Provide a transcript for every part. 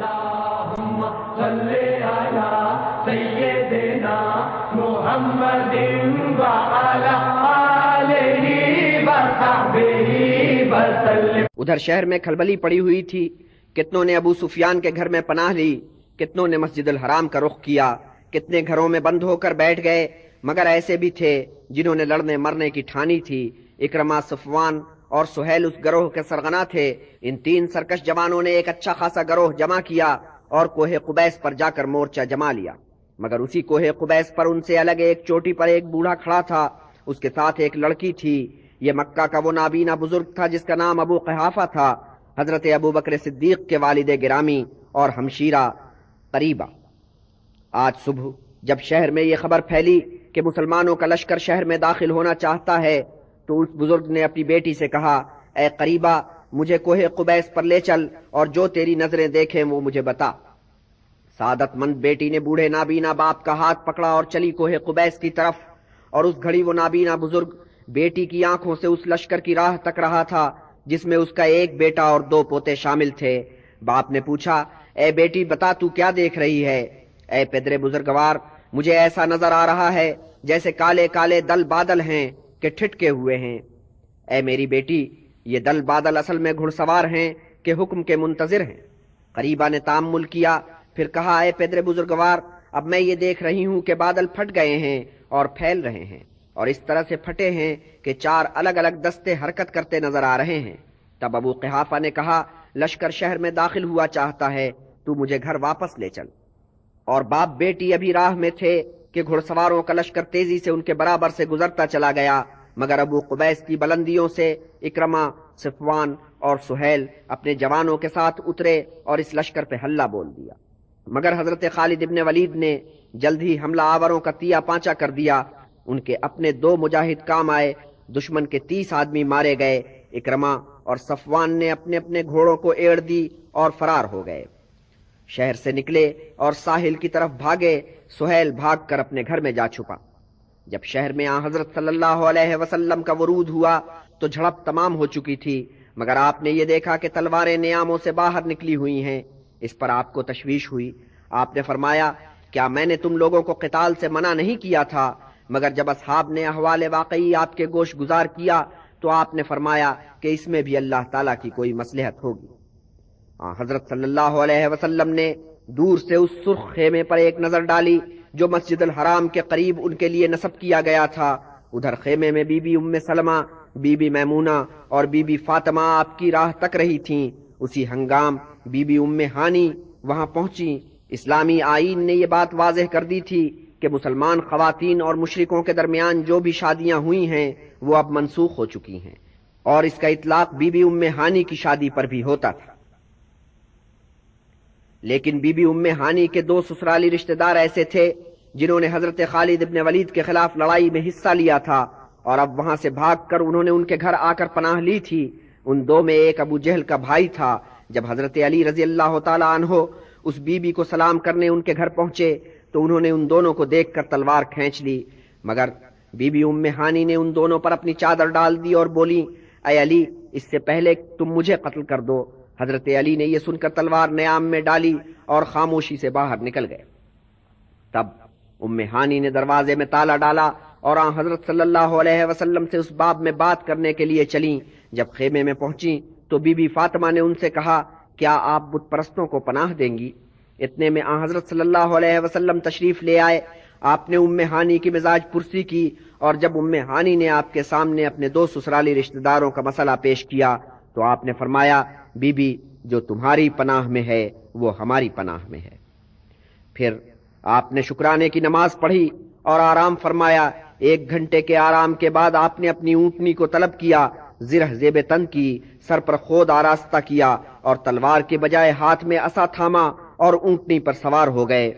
اللهم صل على سيدنا محمد وعلى آلہ وصحبہ وسلم۔ ادھر شہر میں کھلبلی پڑی ہوئی تھی، کتنوں نے ابو سفیان کے گھر میں پناہ لی، کتنوں نے مسجد الحرام کا رخ کیا، کتنے گھروں میں بند ہو کر بیٹھ گئے، مگر ایسے بھی تھے جنہوں نے لڑنے مرنے کی ٹھانی تھی۔ اکرمہ، صفوان اور سہیل اس گروہ کے سرغنہ تھے۔ ان تین سرکش جوانوں نے ایک اچھا خاصا گروہ جمع کیا اور کوہ قبیس پر جا کر مورچہ جما لیا، مگر اسی کوہ قبیس پر ان سے الگ ایک چوٹی پر ایک بوڑھا کھڑا تھا، اس کے ساتھ ایک لڑکی تھی۔ یہ مکہ کا وہ نابینا بزرگ تھا جس کا نام ابو قحافہ تھا، حضرت ابو بکر صدیق کے والد گرامی اور ہمشیرہ قریبہ۔ آج صبح جب شہر میں یہ خبر پھیلی کہ مسلمانوں کا لشکر شہر میں داخل ہونا چاہتا ہے تو اس بزرگ نے اپنی بیٹی سے کہا، اے قریبہ، مجھے کوہ قبیس پر لے چل اور جو تیری نظریں دیکھیں وہ مجھے بتا۔ سعادت مند بیٹی نے بوڑھے نابینا باپ کا ہاتھ پکڑا اور چلی کوہ قبیس کی طرف، اور اس گھڑی وہ نابینا بزرگ بیٹی کی آنکھوں سے اس لشکر کی راہ تک رہا تھا جس میں اس کا ایک بیٹا اور دو پوتے شامل تھے۔ باپ نے پوچھا، اے بیٹی بتا تو کیا دیکھ رہی ہے؟ اے پدر بزرگوار، مجھے ایسا نظر آ رہا ہے جیسے کالے کالے دل بادل ہیں کہ ٹھٹکے ہوئے ہیں۔ اے میری بیٹی، یہ دل بادل اصل میں گھڑ سوار ہیں کہ حکم کے منتظر ہیں۔ قریبہ نے تامل کیا، پھر کہا، اے پدر بزرگوار، اب میں یہ دیکھ رہی ہوں کہ بادل پھٹ گئے ہیں اور پھیل رہے ہیں، اور اس طرح سے پھٹے ہیں کہ چار الگ الگ دستے حرکت کرتے نظر آ رہے ہیں۔ تب ابو قحافہ نے کہا، لشکر شہر میں داخل ہوا چاہتا ہے، تو مجھے گھر واپس لے چل۔ اور باپ بیٹی ابھی راہ میں تھے کہ گھڑ سواروں کا لشکر تیزی سے ان کے برابر سے گزرتا چلا گیا، مگر ابو قبیس کی بلندیوں سے اکرمہ، صفوان اور سہیل اپنے جوانوں کے ساتھ اترے اور اس لشکر پہ حلہ بول دیا، مگر حضرت خالد ابن ولید نے جلد ہی حملہ آوروں کا تیا پانچا کر دیا۔ ان کے اپنے 2 مجاہد کام آئے، دشمن کے 30 آدمی مارے گئے۔ اکرمہ اور صفوان نے اپنے اپنے گھوڑوں کو ایڑ دی اور فرار ہو گئے، شہر سے نکلے اور ساحل کی طرف بھاگے۔ سہیل بھاگ کر اپنے گھر میں جا چھپا۔ جب شہر میں حضرت صلی اللہ علیہ وسلم کا ورود ہوا تو جھڑپ تمام ہو چکی تھی، مگر آپ نے یہ دیکھا کہ تلواریں نیاموں سے باہر نکلی ہوئی ہیں۔ اس پر آپ کو تشویش ہوئی۔ آپ نے فرمایا، کیا میں نے تم لوگوں کو قتال سے منع نہیں کیا تھا؟ مگر جب اصحاب نے احوال واقعی آپ کے گوش گزار کیا تو آپ نے فرمایا کہ اس میں بھی اللہ تعالیٰ کی کوئی مصلحت ہوگی۔ حضرت صلی اللہ علیہ وسلم نے دور سے اس سرخ خیمے پر ایک نظر ڈالی جو مسجد الحرام کے قریب ان کے لیے نصب کیا گیا تھا۔ ادھر خیمے میں بی بی ام سلمہ، بی بی میمونہ اور بی بی فاطمہ آپ کی راہ تک رہی تھیں۔ اسی ہنگام بی بی ام ہانی وہاں پہنچی۔ اسلامی آئین نے یہ بات واضح کر دی تھی کہ مسلمان خواتین اور مشرکوں کے درمیان جو بھی شادیاں ہوئی ہیں وہ اب منسوخ ہو چکی ہیں، اور اس کا اطلاق بی بی ام ہانی کی شادی پر بھی ہوتا تھا۔ لیکن بی بی ام ہانی کے 2 سسرالی رشتہ دار ایسے تھے جنہوں نے حضرت خالد ابن ولید کے خلاف لڑائی میں حصہ لیا تھا، اور اب وہاں سے بھاگ کر انہوں نے ان کے گھر آ کر پناہ لی تھی۔ ان 2 میں ایک ابو جہل کا بھائی تھا۔ جب حضرت علی رضی اللہ تعالی عنہ اس بی بی کو سلام کرنے ان کے گھر پہنچے تو انہوں نے ان دونوں کو دیکھ کر تلوار کھینچ لی، مگر بی بی ام ہانی نے ان دونوں پر اپنی چادر ڈال دی اور بولی، اے علی، اس سے پہلے تم مجھے قتل کر دو۔ حضرت علی نے یہ سن کر تلوار نیام میں ڈالی اور خاموشی سے باہر نکل گئے۔ تب ام ہانی نے دروازے میں تالا ڈالا اور حضرت صلی اللہ علیہ وسلم سے اس باب میں بات کرنے کے لیے چلیں۔ جب خیمے میں پہنچی تو بی بی فاطمہ نے ان سے کہا، کیا آپ بت پرستوں کو پناہ دیں گی؟ اتنے میں حضرت صلی اللہ علیہ وسلم تشریف لے آئے۔ آپ نے ام ہانی کی مزاج پرسی کی، اور جب ام ہانی نے آپ کے سامنے اپنے 2 سسرالی رشتہ داروں کا مسئلہ پیش کیا تو آپ نے فرمایا، بی بی، جو تمہاری پناہ میں ہے وہ ہماری پناہ میں ہے۔ پھر آپ نے شکرانے کی نماز پڑھی اور آرام فرمایا۔ 1 گھنٹے کے آرام کے بعد آپ نے اپنی اونٹنی کو طلب کیا، زرہ زیب تن کی، سر پر خود آراستہ کیا اور تلوار کے بجائے ہاتھ میں عصا تھاما اور اونٹنی پر سوار ہو گئے۔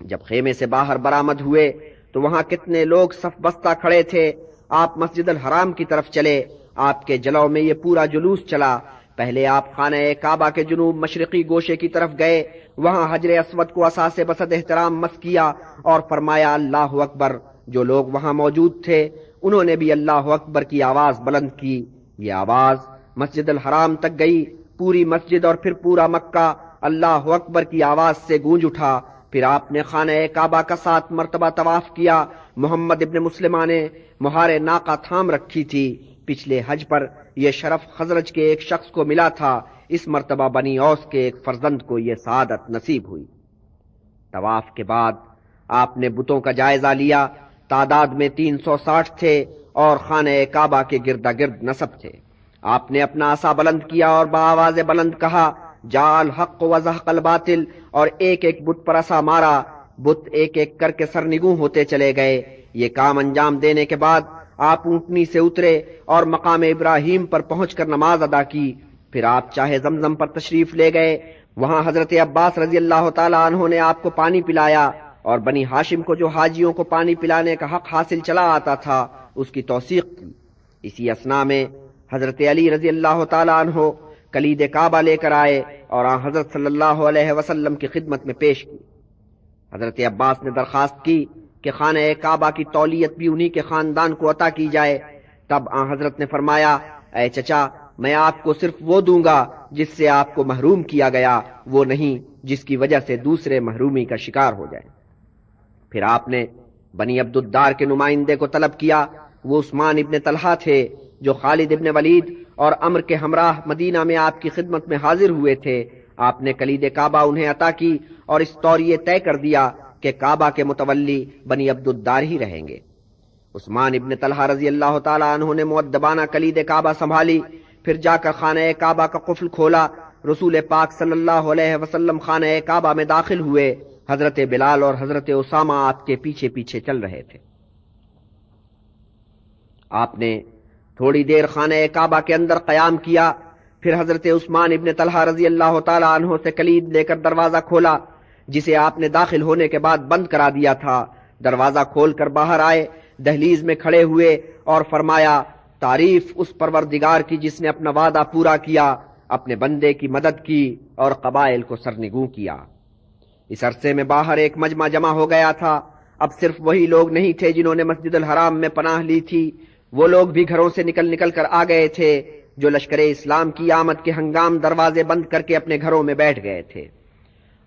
جب خیمے سے باہر برآمد ہوئے تو وہاں کتنے لوگ صف بستہ کھڑے تھے۔ آپ مسجد الحرام کی طرف چلے۔ آپ کے جلو میں یہ پورا جلوس چلا۔ پہلے آپ خانہ کعبہ کے جنوب مشرقی گوشے کی طرف گئے، وہاں حجر اسود کو عصا سے بسد احترام مس کیا اور فرمایا، اللہ اکبر۔ جو لوگ وہاں موجود تھے انہوں نے بھی اللہ اکبر کی آواز بلند کی۔ یہ آواز مسجد الحرام تک گئی، پوری مسجد اور پھر پورا مکہ اللہ اکبر کی آواز سے گونج اٹھا۔ پھر آپ نے خانہ کعبہ کا 7 مرتبہ طواف کیا۔ محمد ابن مسلمہ نے مہار ناقہ تھام رکھی تھی۔ پچھلے حج پر یہ شرف خزرج کے ایک شخص کو ملا تھا، اس مرتبہ بنی اوس کے ایک فرزند کو یہ سعادت نصیب ہوئی۔ طواف کے بعد آپ نے بتوں کا جائزہ لیا، تعداد میں 360 تھے اور خانہ کعبہ کے گردا گرد نصب تھے۔ آپ نے اپنا عصا بلند کیا اور بآواز بلند کہا، جاء الحق وزهق الباطل، اور ایک ایک بت پر عصا مارا، بت ایک ایک کر کے سرنگوں ہوتے چلے گئے۔ یہ کام انجام دینے کے بعد آپ اونٹنی سے اترے اور مقام ابراہیم پر پہنچ کر نماز ادا کی۔ پھر آپ چاہے زمزم پر تشریف لے گئے، وہاں حضرت عباس رضی اللہ تعالیٰ عنہ نے آپ کو پانی پلایا اور بنی ہاشم کو جو حاجیوں کو پانی پلانے کا حق حاصل چلا آتا تھا اس کی توثیق کی۔ اسی اثناء میں حضرت علی رضی اللہ تعالیٰ عنہ کلید کعبہ لے کر آئے اور آن حضرت صلی اللہ علیہ وسلم کی خدمت میں پیش کی۔ حضرت عباس نے درخواست کی کہ خانہ کعبہ کی تولیت بھی انہی کے خاندان کو عطا کی جائے۔ تب آن حضرت نے فرمایا، اے چچا، میں آپ کو صرف وہ دوں گا جس سے آپ کو محروم کیا گیا، وہ نہیں جس کی وجہ سے دوسرے محرومی کا شکار ہو جائے۔ پھر آپ نے بنی عبد الدار کے نمائندے کو طلب کیا، وہ عثمان ابن طلحہ تھے جو خالد ابن ولید اور عمر کے ہمراہ مدینہ میں آپ کی خدمت میں حاضر ہوئے تھے۔ آپ نے کلید کعبہ انہیں عطا کی اور اس طور یہ طے کر دیا کہ کعبہ کے متولی بنی عبد الدار ہی رہیں گے۔ عثمان ابن طلحہ رضی اللہ تعالیٰ عنہ نے مؤدبانہ کلید کعبہ سنبھالی، پھر جا کر خانہ کعبہ کا قفل کھولا۔ رسول پاک صلی اللہ علیہ وسلم خانہ کعبہ میں داخل ہوئے، حضرت بلال اور حضرت اسامہ آپ کے پیچھے پیچھے چل رہے تھے۔ آپ نے تھوڑی دیر خانہ کعبہ کے اندر قیام کیا، پھر حضرت عثمان ابن طلحہ رضی اللہ تعالیٰ عنہ سے کلید لے کر دروازہ کھولا جسے آپ نے داخل ہونے کے بعد بند کرا دیا تھا۔ دروازہ کھول کر باہر آئے، دہلیز میں کھڑے ہوئے اور فرمایا، تعریف اس پروردگار کی جس نے اپنا وعدہ پورا کیا، اپنے بندے کی مدد کی اور قبائل کو سرنگوں کیا۔ اس عرصے میں باہر ایک مجمع جمع ہو گیا تھا۔ اب صرف وہی لوگ نہیں تھے جنہوں نے مسجد الحرام میں پناہ لی تھی، وہ لوگ بھی گھروں سے نکل کر آ گئے تھے جو لشکر اسلام کی آمد کے ہنگام دروازے بند کر کے اپنے گھروں میں بیٹھ گئے تھے۔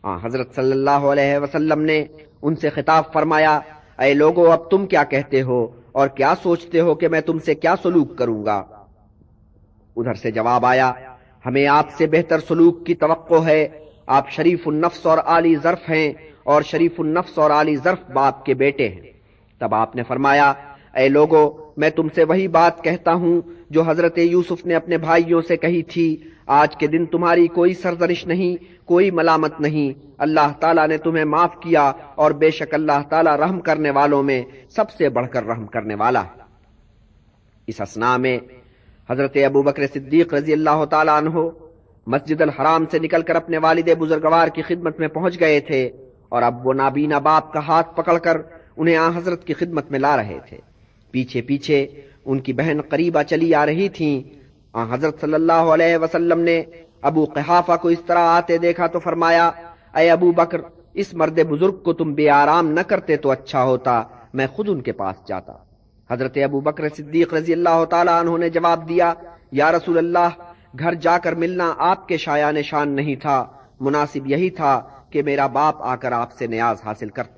حضرت صلی اللہ علیہ وسلم نے ان سے خطاب فرمایا، اے لوگو، اب تم کیا کہتے ہو اور کیا سوچتے ہو کہ میں تم سے کیا سلوک کروں گا؟ ادھر سے جواب آیا، ہمیں آپ سے بہتر سلوک کی توقع ہے۔ آپ شریف النفس اور عالی ظرف ہیں اور شریف النفس اور عالی ظرف باپ کے بیٹے ہیں۔ تب آپ نے فرمایا، اے لوگو، میں تم سے وہی بات کہتا ہوں جو حضرت یوسف نے اپنے بھائیوں سے کہی تھی، آج کے دن تمہاری کوئی سرزنش نہیں، کوئی ملامت نہیں، اللہ تعالیٰ نے تمہیں معاف کیا اور بے شک اللہ تعالیٰ رحم کرنے والوں میں سب سے بڑھ کر رحم کرنے والا ہے۔ اس اثناء میں حضرت ابو بکر صدیق رضی اللہ تعالیٰ عنہ مسجد الحرام سے نکل کر اپنے والد بزرگوار کی خدمت میں پہنچ گئے تھے اور اب وہ نابینا باپ کا ہاتھ پکڑ کر انہیں آن حضرت کی خدمت میں لا رہے تھے۔ پیچھے پیچھے ان کی بہن قریبہ چلی آ رہی تھیں۔ آن حضرت صلی اللہ علیہ وسلم نے ابو قحافہ کو اس طرح آتے دیکھا تو فرمایا، اے ابو بکر، اس مرد بزرگ کو تم بے آرام نہ کرتے تو اچھا ہوتا، میں خود ان کے پاس جاتا۔ حضرت ابو بکر صدیق رضی اللہ تعالیٰ عنہ نے جواب دیا، یا رسول اللہ، گھر جا کر ملنا آپ کے شایان شان نہیں تھا، مناسب یہی تھا کہ میرا باپ آ کر آپ سے نیاز حاصل کرتا۔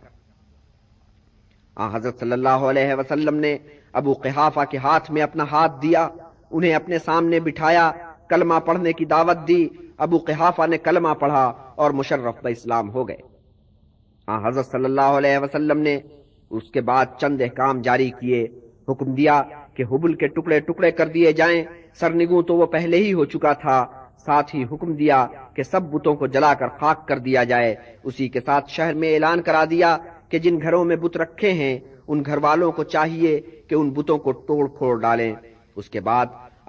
حضرت صلی اللہ علیہ وسلم نے ابو قحافہ کے ہاتھ میں اپنا ہاتھ دیا، انہیں اپنے سامنے بٹھایا، کلمہ پڑھنے کی دعوت دی۔ ابو قحافہ نے کلمہ پڑھا اور مشرف باسلام ہو گئے۔ حضرت صلی اللہ علیہ وسلم نے اس کے بعد چند احکام جاری کیے۔ حکم دیا کہ حبل کے ٹکڑے ٹکڑے کر دیے جائیں، سرنگوں تو وہ پہلے ہی ہو چکا تھا، ساتھ ہی حکم دیا کہ سب بتوں کو جلا کر خاک کر دیا جائے۔ اسی کے ساتھ شہر میں اعلان کرا دیا کہ جن گھروں میں بت رکھے ہیں ان گھر والوں کو چاہیے کہ ان بتوں کو توڑ پھوڑ ڈالیں۔ اس کے بعد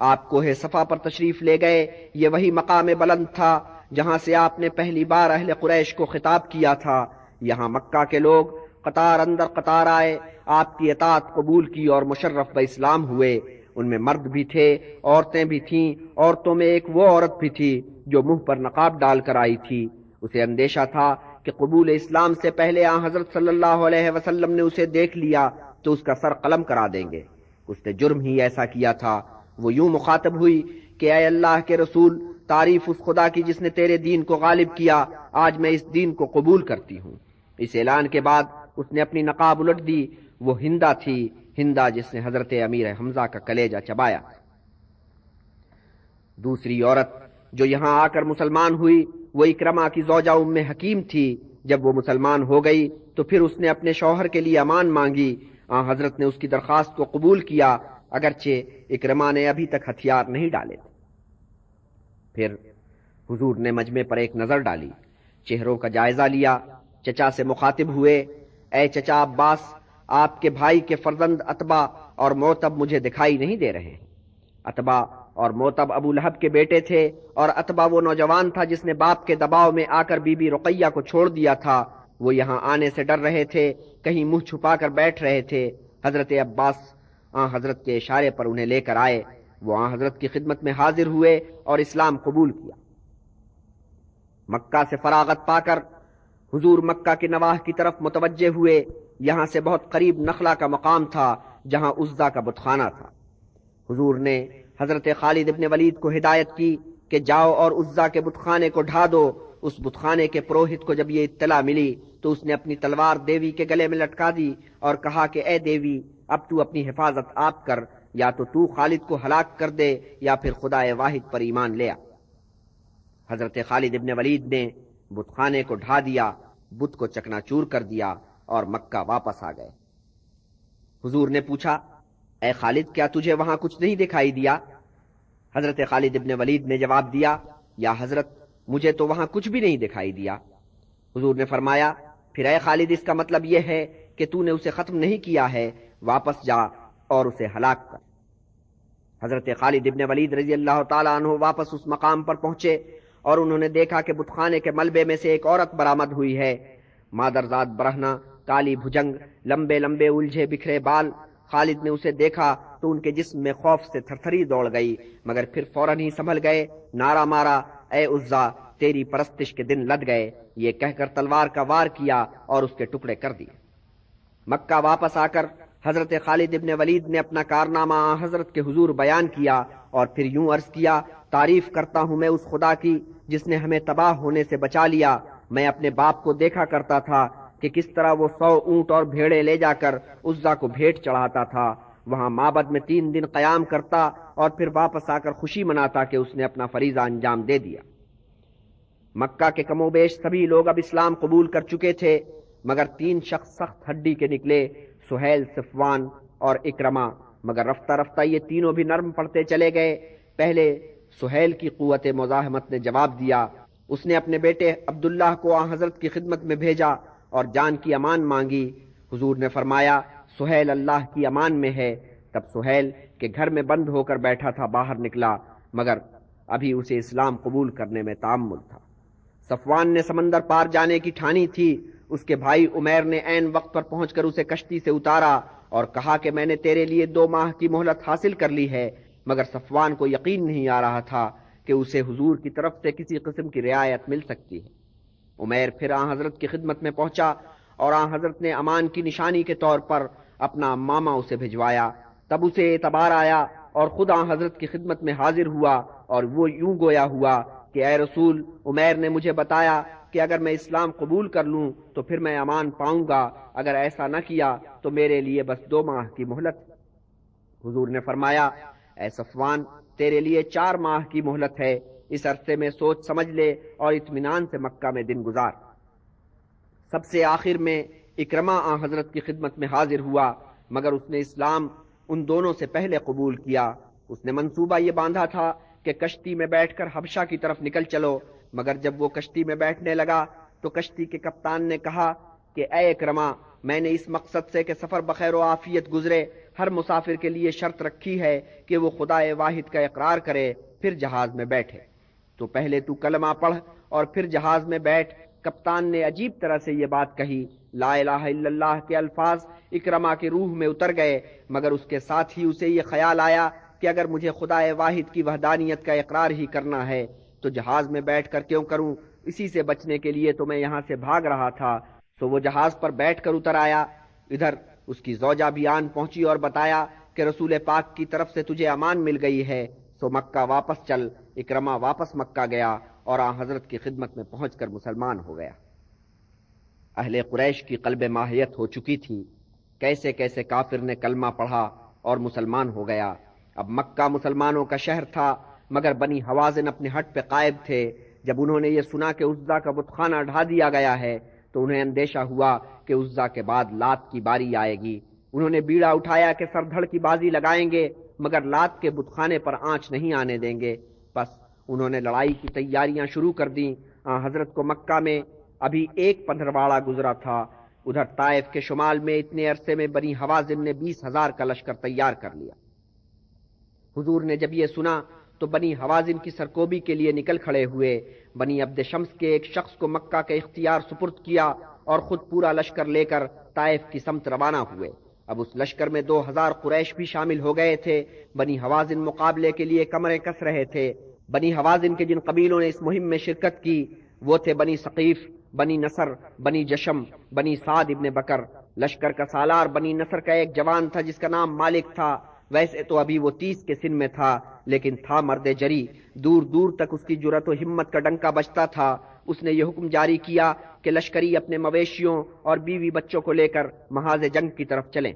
آپ کوہ صفا پر تشریف لے گئے۔ یہ وہی مقام بلند تھا جہاں سے آپ نے پہلی بار اہل قریش کو خطاب کیا تھا۔ یہاں مکہ کے لوگ قطار اندر قطار آئے، آپ کی اطاعت قبول کی اور مشرف باسلام ہوئے۔ ان میں مرد بھی تھے، عورتیں بھی تھیں۔ عورتوں میں ایک وہ عورت بھی تھی جو منہ پر نقاب ڈال کر آئی تھی۔ اسے اندیشہ تھا کہ قبول اسلام سے پہلے حضرت صلی اللہ علیہ وسلم نے اسے دیکھ لیا تو اس کا سر قلم کرا دیں گے۔ اس نے جرم ہی ایسا کیا تھا۔ وہ یوں مخاطب ہوئی کہ اے اللہ کے رسول، تعریف اس خدا کی جس نے تیرے دین کو غالب کیا، آج میں اس دین کو قبول کرتی ہوں۔ اس اعلان کے بعد اس نے اپنی نقاب الٹ دی، وہ ہندا تھی، ہندا جس نے حضرت امیر حمزہ کا کلیجہ چبایا۔ دوسری عورت جو یہاں آ کر مسلمان ہوئی وہ اکرمہ کی زوجہ ام حکیم تھی۔ جب وہ مسلمان ہو گئی تو پھر اس نے اپنے شوہر کے لیے امان مانگی۔ حضرت نے اس کی درخواست کو قبول کیا، اگرچہ اکرمہ نے ابھی تک ہتھیار نہیں ڈالے تھے۔ پھر حضور نے مجمع پر ایک نظر ڈالی، چہروں کا جائزہ لیا، چچا سے مخاطب ہوئے، اے چچا عباس، آپ کے بھائی کے فرزند عتبہ اور موتب مجھے دکھائی نہیں دے رہے ہیں۔ عتبہ اور موتب ابو لہب کے بیٹے تھے، اور عتبہ وہ نوجوان تھا جس نے باپ کے دباؤ میں آ کر بی بی رقیہ کو چھوڑ دیا تھا۔ وہ یہاں آنے سے ڈر رہے تھے، کہیں منہ چھپا کر بیٹھ رہے تھے۔ حضرت عباس حضرت کے اشارے پر انہیں لے کر آئے۔ وہ حضرت کی خدمت میں حاضر ہوئے اور اسلام قبول کیا۔ مکہ سے فراغت پا کر حضور مکہ کے نواح کی طرف متوجہ ہوئے۔ یہاں سے بہت قریب نخلا کا مقام تھا جہاں عزا کا بت خانہ تھا۔ حضور نے حضرت خالد ابن ولید کو ہدایت کی کہ جاؤ اور عزا کے بت خانے کو ڈھا دو۔ اس بت خانے کے پروہت کو جب یہ اطلاع ملی تو اس نے اپنی تلوار دیوی کے گلے میں لٹکا دی اور کہا کہ اے دیوی، اب تو اپنی حفاظت آپ کر، یا تو خالد کو ہلاک کر دے یا پھر خدا واحد پر ایمان لے آ۔ حضرت خالد ابن ولید نے بت خانے کو ڈھا دیا، بت کو چکنا چور کر دیا اور مکہ واپس آ گئے۔ حضور نے پوچھا، اے خالد، کیا تجھے وہاں کچھ نہیں دکھائی دیا؟ حضرت خالد ابن ولید نے جواب دیا، یا حضرت، مجھے تو وہاں کچھ بھی نہیں دکھائی دیا۔ حضور نے فرمایا، پھر اے خالد، اس کا مطلب یہ ہے کہ تو نے اسے ختم نہیں کیا ہے، واپس جا اور اسے ہلاک کر۔ حضرت خالد ابن ولید رضی اللہ تعالیٰ عنہ واپس اس مقام پر پہنچے اور انہوں نے دیکھا کہ بت خانے کے ملبے میں سے ایک عورت برآمد ہوئی ہے، مادرزاد برہنہ، کالی بھجنگ، لمبے لمبے الجھے بکھرے بال۔ خالد نے اسے دیکھا تو ان کے جسم میں خوف سے تھرتھری دوڑ گئی، مگر پھر فوراً ہی سنبھل گئے، نعرہ مارا، اے عزا، تیری پرستش کے دن لد گئے، یہ کہہ کر تلوار کا وار کیا اور اس کے ٹکڑے کر دیے۔ مکہ واپس آ کر حضرت خالد ابن ولید نے اپنا کارنامہ حضرت کے حضور بیان کیا اور پھر یوں عرض کیا، تعریف کرتا ہوں میں اس خدا کی جس نے ہمیں تباہ ہونے سے بچا لیا۔ میں اپنے باپ کو دیکھا کرتا تھا کہ کس طرح وہ 100 اونٹ اور بھیڑے لے جا کر عزا کو بھیٹ چڑھاتا تھا، وہاں معبد میں 3 دن قیام کرتا اور پھر واپس آ کر خوشی مناتا کہ اس نے اپنا فریضہ انجام دے دیا۔ مکہ کے کم و بیش سبھی لوگ اب اسلام قبول کر چکے تھے، مگر 3 شخص سخت ہڈی کے نکلے، سہیل، صفوان اور اکرمہ، مگر رفتہ رفتہ یہ تینوں بھی نرم پڑتے چلے گئے۔ پہلے سہیل کی قوت مزاحمت نے جواب دیا، اس نے اپنے بیٹے عبداللہ کو حضرت کی خدمت میں بھیجا اور جان کی امان مانگی۔ حضور نے فرمایا، سہیل اللہ کی امان میں ہے۔ تب سہیل کے گھر میں بند ہو کر بیٹھا تھا باہر نکلا، مگر ابھی اسے اسلام قبول کرنے میں تامل تھا۔ صفوان نے سمندر پار جانے کی ٹھانی تھی، اس کے بھائی عمیر نے عین وقت پر پہنچ کر اسے کشتی سے اتارا اور کہا کہ میں نے تیرے لیے 2 ماہ کی مہلت حاصل کر لی ہے، مگر صفوان کو یقین نہیں آ رہا تھا کہ اسے حضور کی طرف سے کسی قسم کی رعایت مل سکتی ہے۔ عمیر پھر حضرت کی خدمت میں پہنچا اور حضرت نے امان کی نشانی کے طور پر اپنا ماما اسے بھجوایا۔ تب اسے اعتبار آیا اور خود حضرت کی خدمت میں حاضر ہوا اور وہ یوں گویا ہوا کہ اے رسول، عمیر نے مجھے بتایا کہ اگر میں اسلام قبول کر لوں تو پھر میں امان پاؤں گا، اگر ایسا نہ کیا تو میرے لیے بس 2 ماہ کی مہلت۔ حضور نے فرمایا، اے صفوان، تیرے لیے 4 ماہ کی مہلت ہے، اس عرصے میں سوچ سمجھ لے اور اطمینان سے مکہ میں دن گزار۔ سب سے آخر میں اکرمہ حضرت کی خدمت میں حاضر ہوا، مگر اس نے اسلام ان دونوں سے پہلے قبول کیا۔ اس نے منصوبہ یہ باندھا تھا کہ کشتی میں بیٹھ کر حبشہ کی طرف نکل چلو، مگر جب وہ کشتی میں بیٹھنے لگا تو کشتی کے کپتان نے کہا کہ اے اکرمہ، میں نے اس مقصد سے کہ سفر بخیر و عافیت گزرے ہر مسافر کے لیے شرط رکھی ہے کہ وہ خدا واحد کا اقرار کرے پھر جہاز میں بیٹھے، تو پہلے تو کلمہ پڑھ اور پھر جہاز میں بیٹھ۔ کپتان نے عجیب طرح سے یہ بات کہی، لا الہ الا اللہ کے الفاظ اکرمہ کے روح میں اتر گئے، مگر اس کے ساتھ ہی اسے یہ خیال آیا کہ اگر مجھے خدا واحد کی وحدانیت کا اقرار ہی کرنا ہے تو جہاز میں بیٹھ کر کیوں کروں، اسی سے بچنے کے لیے تو میں یہاں سے بھاگ رہا تھا۔ سو وہ جہاز پر بیٹھ کر اتر آیا۔ ادھر اس کی زوجہ بھی آن پہنچی اور بتایا کہ رسول پاک کی طرف سے تجھے امان مل گئی ہے۔ سو مکہ واپس چل۔ اکرمہ واپس مکہ گیا اور آن حضرت کی خدمت میں پہنچ کر مسلمان ہو گیا۔ اہل قریش کی قلب ماہیت ہو چکی تھی، کیسے کیسے کافر نے کلمہ پڑھا اور مسلمان ہو گیا۔ اب مکہ مسلمانوں کا شہر تھا، مگر بنی حوازن اپنے ہٹ پہ قائب تھے۔ جب انہوں نے یہ سنا کہ عزا کا بت خانہ ڈھا دیا گیا ہے تو انہیں اندیشہ ہوا کہ عزا کے بعد لات کی باری آئے گی۔ انہوں نے بیڑا اٹھایا کہ سر دھڑ کی بازی لگائیں گے مگر لات کے بت خانے پر آنچ نہیں آنے دیں گے۔ بس انہوں نے لڑائی کی تیاریاں شروع کر دیں۔ حضرت کو مکہ میں ابھی ایک پندرواڑہ گزرا تھا۔ ادھر طائف کے شمال میں اتنے عرصے میں بنی حوازن نے 20,000 کا لشکر تیار کر لیا۔ حضور نے جب یہ سنا تو بنی حوازن کی سرکوبی کے لیے نکل کھڑے ہوئے۔ بنی عبد شمس کے ایک شخص کو مکہ کے اختیار سپرد کیا اور خود پورا لشکر لے کر طائف کی سمت روانہ ہوئے۔ اب اس لشکر میں 2,000 قریش بھی شامل ہو گئے تھے۔ بنی حوازن مقابلے کے لیے کمریں کس رہے تھے۔ بنی حوازن کے جن قبیلوں نے اس مہم میں شرکت کی وہ تھے بنی ثقیف، بنی نصر، بنی جشم، بنی سعد ابن بکر۔ لشکر کا سالار بنی نصر کا ایک جوان تھا جس کا نام مالک تھا۔ ویسے تو ابھی وہ 30 کے سن میں تھا، لیکن تھا مرد جری، دور دور تک اس کی جرأت و ہمت کا ڈنکا بجتا تھا۔ اس نے یہ حکم جاری کیا کہ لشکری اپنے مویشیوں اور بیوی بچوں کو لے کر محاذ جنگ کی طرف چلیں۔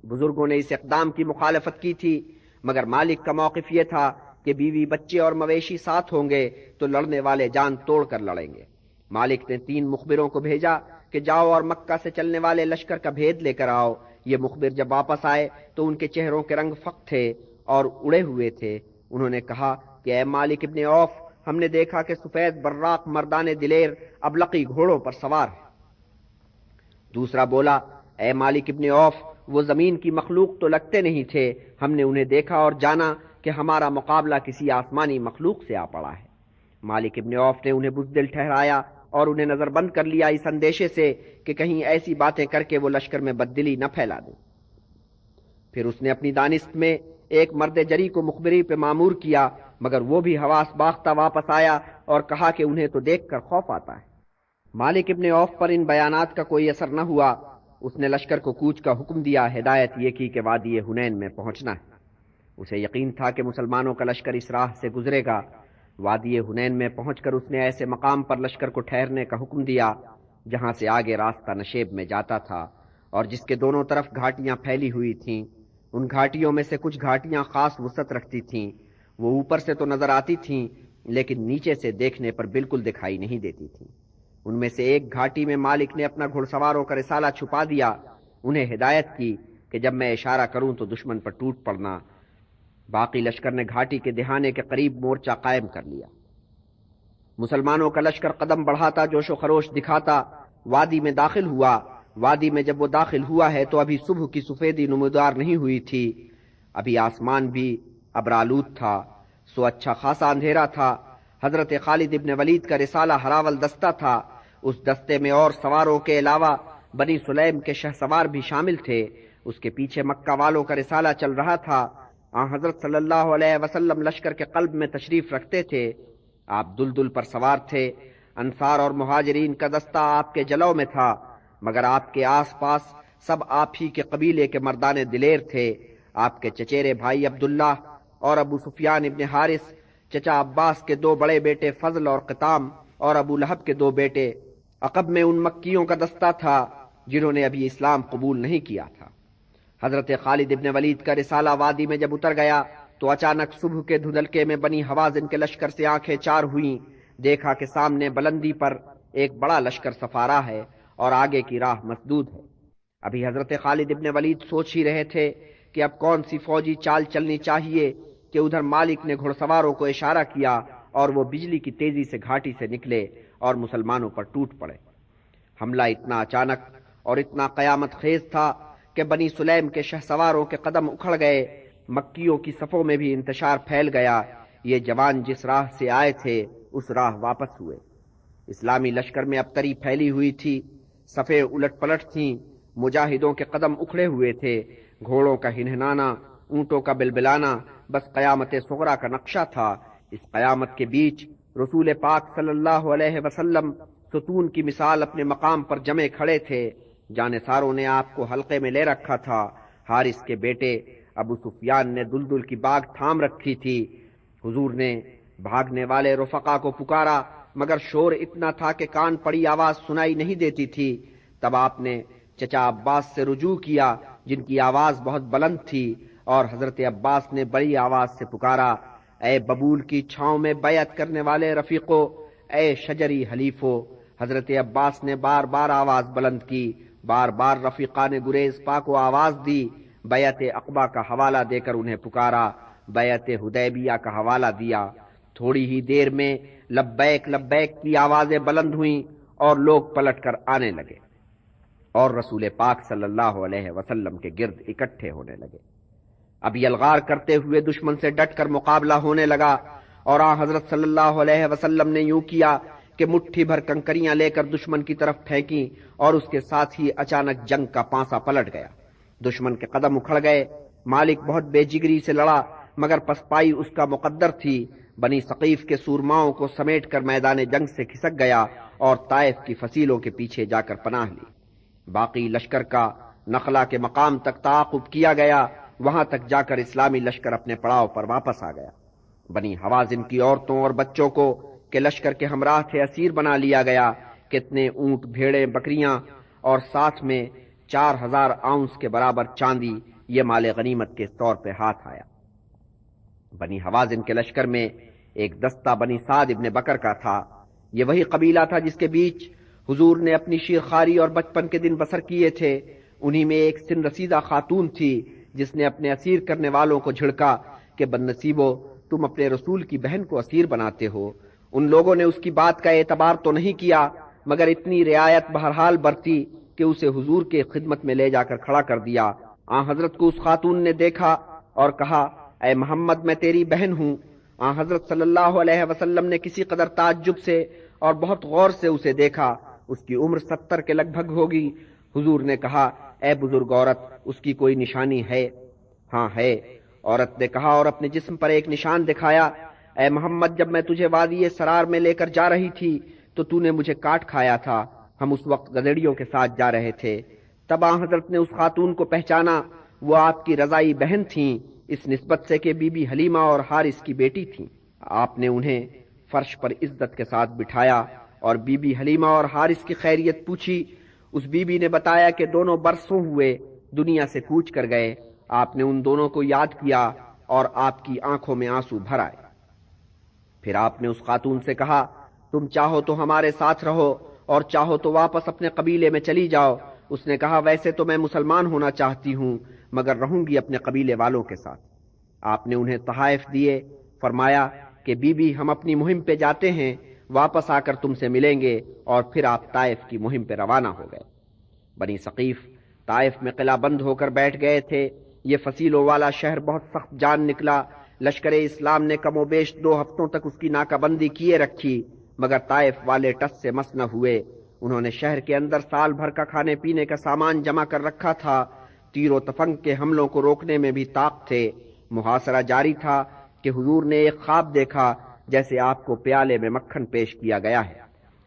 بزرگوں نے اس اقدام کی مخالفت کی تھی، مگر مالک کا موقف یہ تھا کہ بیوی بچے اور مویشی ساتھ ہوں گے تو لڑنے والے جان توڑ کر لڑیں گے۔ مالک نے 3 مخبروں کو بھیجا کہ جاؤ اور مکہ سے چلنے والے لشکر کا بھید لے کر آؤ۔ یہ مخبر جب واپس آئے تو ان کے چہروں کے رنگ فق تھے اور اڑے ہوئے تھے۔ انہوں نے کہا کہ اے مالک ابن عوف، ہم نے دیکھا کہ سفید براق مردان دلیر ابلقی گھوڑوں پر سوار ہے۔ دوسرا بولا، اے مالک ابن عوف، وہ زمین کی مخلوق تو لگتے نہیں تھے، ہم نے انہیں دیکھا اور جانا کہ ہمارا مقابلہ کسی آسمانی مخلوق سے آ پڑا ہے۔ مالک ابن عوف نے انہیں بزدل ٹھہرایا اور انہیں نظر بند کر لیا اس اندیشے سے کہ کہیں ایسی باتیں کر کے وہ لشکر میں بددلی نہ پھیلا دیں۔ پھر اس نے اپنی دانست میں ایک مرد جری کو مخبری پہ مامور کیا، مگر وہ بھی حواس باختہ واپس آیا اور کہا کہ انہیں تو دیکھ کر خوف آتا ہے۔ مالک ابن عوف پر ان بیانات کا کوئی اثر نہ ہوا۔ اس نے لشکر کو کوچ کا حکم دیا، ہدایت یہ کی کہ وادی حنین میں پہنچنا ہے۔ اسے یقین تھا کہ مسلمانوں کا لشکر اس راہ سے گزرے گا۔ وادی حنین میں پہنچ کر اس نے ایسے مقام پر لشکر کو ٹھہرنے کا حکم دیا جہاں سے آگے راستہ نشیب میں جاتا تھا اور جس کے دونوں طرف گھاٹیاں پھیلی ہوئی تھیں۔ ان گھاٹیوں میں سے کچھ گھاٹیاں خاص وسعت رکھتی تھیں، وہ اوپر سے تو نظر آتی تھیں لیکن نیچے سے دیکھنے پر بالکل دکھائی نہیں دیتی تھیں۔ ان میں سے ایک گھاٹی میں مالک نے اپنا گھڑ سواروں کا رسالہ چھپا دیا، انہیں ہدایت کی کہ جب میں اشارہ کروں تو دشمن پر ٹوٹ پڑنا۔ باقی لشکر نے گھاٹی کے دہانے کے قریب مورچہ قائم کر لیا۔ مسلمانوں کا لشکر قدم بڑھاتا، جوش و خروش دکھاتا وادی میں داخل ہوا۔ وادی میں جب وہ داخل ہوا ہے تو ابھی صبح کی سفیدی نمودار نہیں ہوئی تھی، ابھی آسمان بھی ابرآلود تھا، سو اچھا خاصا اندھیرا تھا۔ حضرت خالد ابن ولید کا رسالہ ہراول دستہ تھا، اس دستے میں اور سواروں کے علاوہ بنی سلیم کے شہ سوار بھی شامل تھے۔ اس کے پیچھے مکہ والوں کا رسالہ چل رہا تھا۔ حضرت صلی اللہ علیہ وسلم لشکر کے قلب میں تشریف رکھتے تھے، آپ دلدل پر سوار تھے۔ انصار اور مہاجرین کا دستہ آپ کے جلو میں تھا، مگر آپ کے آس پاس سب آپ ہی کے قبیلے کے مردان دلیر تھے۔ آپ کے چچیرے بھائی عبداللہ اور ابو سفیان ابن حارث، چچا عباس کے 2 بڑے بیٹے فضل اور قطام، اور ابو لہب کے 2 بیٹے۔ عقب میں ان مکیوں کا دستہ تھا جنہوں نے ابھی اسلام قبول نہیں کیا تھا۔ حضرت خالد ابن ولید کا رسالہ وادی میں جب اتر گیا تو اچانک صبح کے دھندلکے میں بنی حوازن کے لشکر سے آنکھیں چار ہوئیں۔ دیکھا کہ سامنے بلندی پر ایک بڑا لشکر سفارا ہے اور آگے کی راہ مسدود ہے۔ ابھی حضرت خالد ابن ولید سوچ ہی رہے تھے کہ اب کون سی فوجی چال چلنی چاہیے کہ ادھر مالک نے گھڑ سواروں کو اشارہ کیا اور وہ بجلی کی تیزی سے گھاٹی سے نکلے اور مسلمانوں پر ٹوٹ پڑے۔ حملہ اتنا اچانک اور اتنا قیامت خیز تھا کہ بنی سلیم کے شہ سواروں کے قدم اکھڑ گئے، مکیوں کی صفوں میں بھی انتشار پھیل گیا۔ یہ جوان جس راہ سے آئے تھے اس راہ واپس ہوئے۔ اسلامی لشکر میں ابتری پھیلی ہوئی تھی، صفیں الٹ پلٹ تھیں، مجاہدوں کے قدم اکھڑے ہوئے تھے، گھوڑوں کا ہنہنانا، اونٹوں کا بلبلانا بس قیامت صغریٰ کا نقشہ تھا۔ اس قیامت کے بیچ رسول پاک صلی اللہ علیہ وسلم ستون کی مثال اپنے مقام پر جمے کھڑے تھے۔ جانثاروں نے آپ کو حلقے میں لے رکھا تھا۔ حارث کے بیٹے ابو سفیان نے دلدل کی باغ تھام رکھی تھی۔ حضور نے بھاگنے والے رفقا کو پکارا، مگر شور اتنا تھا کہ کان پڑی آواز سنائی نہیں دیتی تھی۔ تب آپ نے چچا عباس سے رجوع کیا، جن کی آواز بہت بلند تھی، اور حضرت عباس نے بڑی آواز سے پکارا، اے ببول کی چھاؤں میں بیعت کرنے والے رفیقو، اے شجری حلیفو۔ حضرت عباس نے بار بار آواز بلند کی، بار بار رفیقا نے گریز پا کو آواز دی، بیعت عقبہ کا حوالہ دے کر انہیں پکارا، بیعت حدیبیہ کا حوالہ دیا۔ تھوڑی ہی دیر میں لبیک لبیک کی آوازیں بلند ہوئیں اور لوگ پلٹ کر آنے لگے اور رسول پاک صلی اللہ علیہ وسلم کے گرد اکٹھے ہونے لگے۔ اب یلغار کرتے ہوئے دشمن سے ڈٹ کر مقابلہ ہونے لگا، اور حضرت صلی اللہ علیہ وسلم نے یوں کیا کہ مٹھی بھر کنکریاں لے کر دشمن کی طرف پھینکی، اور اس کے ساتھ ہی اچانک جنگ کا پانسا پلٹ گیا۔ دشمن کے قدم اکھڑ گئے۔ مالک بہت بے جگری سے لڑا، مگر پسپائی اس کا مقدر تھی۔ بنی ثقیف کے سورماؤں کو سمیٹ کر میدان جنگ سے کھسک گیا اور طائف کی فصیلوں کے پیچھے جا کر پناہ لی۔ باقی لشکر کا نخلا کے مقام تک تعاقب کیا گیا، وہاں تک جا کر اسلامی لشکر اپنے پڑاؤ پر واپس آ گیا۔ بنی حوازن کی عورتوں اور بچوں کو کہ لشکر کے ہمراہ تھے اسیر بنا لیا گیا۔ کتنے اونٹ، بھیڑیں، بکریاں اور ساتھ میں 4000 اونس کے برابر چاندی، یہ مال غنیمت کے طور پہ ہاتھ آیا۔ بنی حوازن کے لشکر میں ایک دستہ بنی سعد ابن بکر کا تھا۔ یہ وہی قبیلہ تھا جس کے بیچ حضور نے اپنی شیرخواری اور بچپن کے دن بسر کیے تھے۔ انہی میں ایک سن رسیدہ خاتون تھی جس نے اپنے اسیر کرنے والوں کو جھڑکا کہ بدنصیبو، تم اپنے رسول کی بہن کو اسیر بناتے ہو۔ ان لوگوں نے اس کی بات کا اعتبار تو نہیں کیا، مگر اتنی رعایت بہرحال برتی کہ اسے حضور کے خدمت میں لے جا کر کھڑا کر دیا۔ حضرت کو اس خاتون نے دیکھا اور کہا، اے محمد، میں تیری بہن ہوں۔ حضرت صلی اللہ علیہ وسلم نے کسی قدر تعجب سے اور بہت غور سے اسے دیکھا۔ اس کی عمر 70 کے لگ بھگ ہوگی۔ حضور نے کہا، اے بزرگ عورت، اس کی کوئی نشانی ہے؟ ہاں ہے، عورت نے کہا، اور اپنے جسم پر ایک نشان دکھایا۔ اے محمد، جب میں تجھے وادی سرار میں لے کر جا رہی تھی تو تو نے مجھے کاٹ کھایا تھا۔ ہم اس وقت گدڑیوں کے ساتھ جا رہے تھے۔ تب حضرت نے اس خاتون کو پہچانا، وہ آپ کی رضائی بہن تھیں، اس نسبت سے کہ بی بی حلیمہ اور حارث کی بیٹی تھیں۔ آپ نے انہیں فرش پر عزت کے ساتھ بٹھایا اور بی بی حلیمہ اور حارث کی خیریت پوچھی۔ اس بی بی نے بتایا کہ دونوں برسوں ہوئے دنیا سے کوچ کر گئے۔ آپ نے ان دونوں کو یاد کیا اور آپ کی آنکھوں میں آنسو بھر آئے۔ پھر آپ نے اس خاتون سے کہا، تم چاہو تو ہمارے ساتھ رہو اور چاہو تو واپس اپنے قبیلے میں چلی جاؤ۔ اس نے کہا، ویسے تو میں مسلمان ہونا چاہتی ہوں، مگر رہوں گی اپنے قبیلے والوں کے ساتھ۔ آپ نے انہیں تحائف دیے، فرمایا کہ بی بی، ہم اپنی مہم پہ جاتے ہیں، واپس آ کر تم سے ملیں گے۔ اور پھر آپ طائف کی مہم پہ روانہ ہو گئے۔ بنی ثقیف طائف میں قلعہ بند ہو کر بیٹھ گئے تھے۔ یہ فصیلوں والا شہر بہت سخت جان نکلا۔ لشکر اسلام نے کم و بیش 2 ہفتوں تک اس کی ناکہ بندی کیے رکھی، مگر طائف والے ٹس سے مس نہ ہوئے۔ انہوں نے شہر کے اندر سال بھر کا کھانے پینے کا سامان جمع کر رکھا تھا۔ تیر و تفنگ کے حملوں کو روکنے میں بھی طاق تھے۔ محاصرہ جاری تھا کہ حضور نے ایک خواب دیکھا، جیسے آپ کو پیالے میں مکھن پیش کیا گیا ہے۔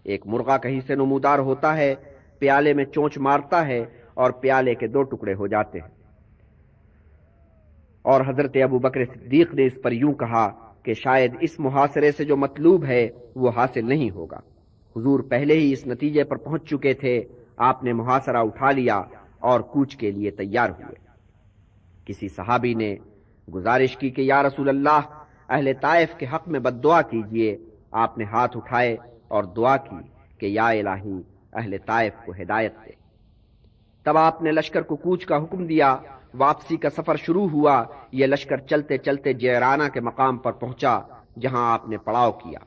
ایک مرغا کہیں سے نمودار ہوتا ہے، پیالے میں چونچ مارتا ہے اور پیالے کے 2 ٹکڑے ہو جاتے ہیں۔ اور حضرت ابو بکر صدیق نے اس پر یوں کہا کہ شاید اس محاصرے سے جو مطلوب ہے وہ حاصل نہیں ہوگا۔ حضور پہلے ہی اس نتیجے پر پہنچ چکے تھے۔ آپ نے محاصرہ اٹھا لیا اور کوچ کے لیے تیار ہوئے۔ کسی صحابی نے گزارش کی کہ یا رسول اللہ، اہل طائف کے حق میں بد دعا کیجئے۔ آپ نے ہاتھ اٹھائے اور دعا کی کہ یا الہی، اہل طائف کو ہدایت دے۔ تب آپ نے لشکر کو کوچ کا حکم دیا۔ واپسی کا سفر شروع ہوا۔ یہ لشکر چلتے چلتے جیرانہ کے مقام پر پہنچا، جہاں آپ نے پڑاؤ کیا۔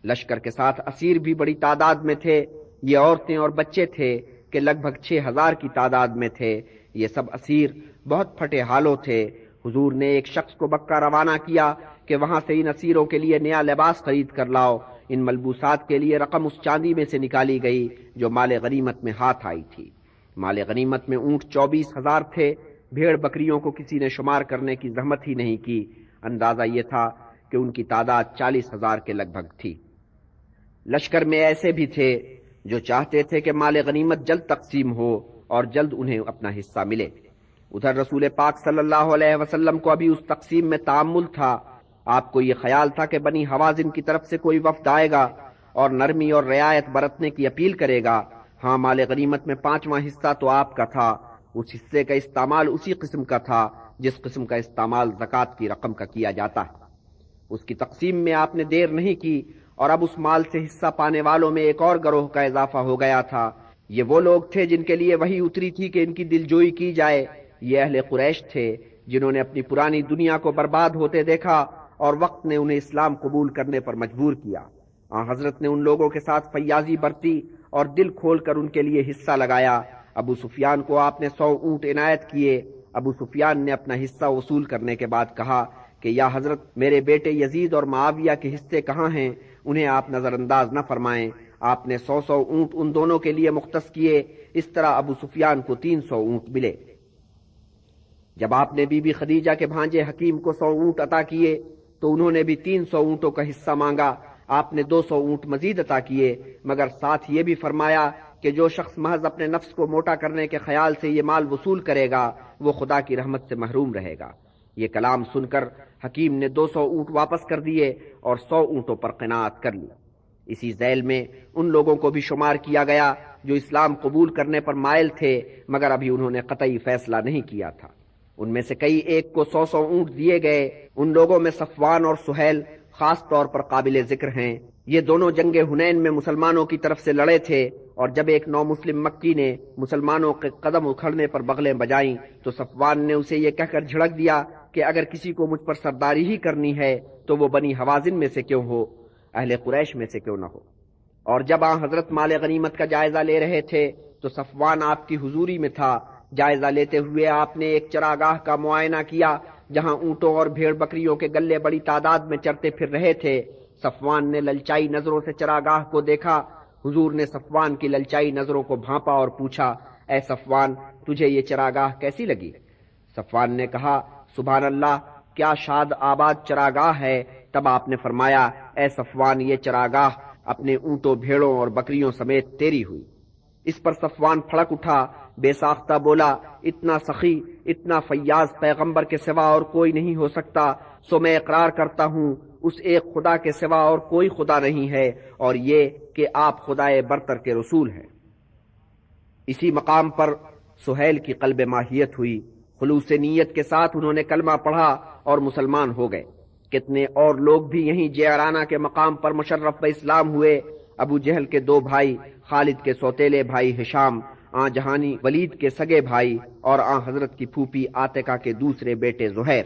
لشکر کے ساتھ اسیر بھی بڑی تعداد میں تھے۔ یہ عورتیں اور بچے تھے کہ لگ بھگ 6000 کی تعداد میں تھے۔ یہ سب اسیر بہت پھٹے حالوں تھے۔ حضور نے ایک شخص کو مکہ روانہ کیا کہ وہاں سے ان اسیروں کے لیے نیا لباس خرید کر لاؤ۔ ان ملبوسات کے لیے رقم اس چاندی میں سے نکالی گئی جو مال غنیمت میں ہاتھ آئی تھی۔ مال غنیمت میں اونٹ 24000 تھے۔ بھیڑ بکریوں کو کسی نے شمار کرنے کی زحمت ہی نہیں کی۔ اندازہ یہ تھا کہ ان کی تعداد 40000 کے لگ بھگ تھی۔ لشکر میں ایسے بھی تھے جو چاہتے تھے کہ مال غنیمت جلد تقسیم ہو اور جلد انہیں اپنا حصہ ملے۔ ادھر رسول پاک صلی اللہ علیہ وسلم کو ابھی اس تقسیم میں تعامل تھا۔ آپ کو یہ خیال تھا کہ بنی حوازن کی طرف سے کوئی وفد آئے گا اور نرمی اور رعایت برتنے کی اپیل کرے گا۔ ہاں، مال غنیمت میں 5واں حصہ تو آپ کا تھا، اس حصے کا استعمال اسی قسم کا تھا جس قسم کا استعمال زکوٰۃ کی رقم کا کیا جاتا ہے۔ اس کی تقسیم میں آپ نے دیر نہیں کی اور اب اس مال سے حصہ پانے والوں میں ایک اور گروہ کا اضافہ ہو گیا تھا۔ یہ وہ لوگ تھے جن کے لیے وحی اتری تھی کہ ان کی دلجوئی کی جائے۔ یہ اہل قریش تھے جنہوں نے اپنی پرانی دنیا کو برباد ہوتے دیکھا اور وقت نے انہیں اسلام قبول کرنے پر مجبور کیا۔ حضرت نے ان لوگوں کے ساتھ فیاضی برتی اور دل کھول کر ان کے لیے حصہ لگایا۔ ابو سفیان کو آپ نے 100 اونٹ عنایت کیے۔ ابو سفیان نے اپنا حصہ وصول کرنے کے بعد کہا کہ یا حضرت، میرے بیٹے یزید اور معاویہ کے حصے کہاں ہیں؟ انہیں آپ نظر انداز نہ فرمائیں۔ آپ نے 100 اونٹ ان دونوں کے لیے مختص کیے۔ اس طرح ابو سفیان کو 300 اونٹ ملے۔ جب آپ نے بی بی خدیجہ کے بھانجے حکیم کو 100 اونٹ عطا کیے تو انہوں نے بھی 300 اونٹوں کا حصہ مانگا۔ آپ نے 200 اونٹ مزید عطا کیے، مگر ساتھ یہ بھی فرمایا کہ جو شخص محض اپنے نفس کو موٹا کرنے کے خیال سے یہ مال وصول کرے گا وہ خدا کی رحمت سے محروم رہے گا۔ یہ کلام سن کر حکیم نے 200 اونٹ واپس کر دیے اور 100 اونٹوں پر قناعت کر لی۔ اسی ذیل میں ان لوگوں کو بھی شمار کیا گیا جو اسلام قبول کرنے پر مائل تھے مگر ابھی انہوں نے قطعی فیصلہ نہیں کیا تھا۔ ان میں سے کئی ایک کو 100 اونٹ دیے گئے۔ ان لوگوں میں صفوان اور سہیل خاص طور پر قابل ذکر ہیں۔ یہ دونوں جنگ حنین میں مسلمانوں کی طرف سے لڑے تھے، اور جب ایک نو مسلم مکی نے مسلمانوں کے قدم اکھڑنے پر بغلیں بجائیں تو صفوان نے اسے یہ کہہ کر جھڑک دیا کہ اگر کسی کو مجھ پر سرداری ہی کرنی ہے تو وہ بنی حوازن میں سے کیوں ہو، اہل قریش میں سے کیوں نہ ہو۔ اور جب حضرت مال غنیمت کا جائزہ لے رہے تھے تو صفوان آپ کی حضوری میں تھا۔ جائزہ لیتے ہوئے آپ نے ایک چراگاہ کا معائنہ کیا جہاں اونٹوں اور بھیڑ بکریوں کے گلے بڑی تعداد میں چرتے پھر رہے تھے۔ صفوان نے للچائی نظروں سے چراگاہ کو دیکھا۔ حضور نے صفوان کی للچائی نظروں کو بھانپا اور پوچھا، اے صفوان، تجھے یہ چراگاہ کیسی لگی؟ صفوان نے کہا، سبحان اللہ، کیا شاد آباد چراگاہ ہے۔ تب آپ نے فرمایا، اے صفوان، یہ چراگاہ اپنے اونٹوں، بھیڑوں اور بکریوں سمیت تیری ہوئی۔ اس پر صفوان پھڑک اٹھا، بے ساختہ بولا، اتنا سخی، اتنا فیاض پیغمبر کے سوا اور کوئی نہیں ہو سکتا، سو میں اقرار کرتا ہوں اس ایک خدا کے سوا اور کوئی خدا نہیں ہے، اور یہ کہ آپ خدائے برتر کے رسول ہیں۔ اسی مقام پر سہیل کی قلب ماہیت ہوئی۔ خلوص نیت کے ساتھ انہوں نے کلمہ پڑھا اور مسلمان ہو گئے۔ کتنے اور لوگ بھی یہیں جیرانہ کے مقام پر مشرف اسلام ہوئے۔ ابو جہل کے 2 بھائی، خالد کے سوتیلے بھائی ہشام، جہانی ولید کے سگے بھائی، اور حضرت کی پھوپھی عاتکہ کے دوسرے بیٹے زہیر۔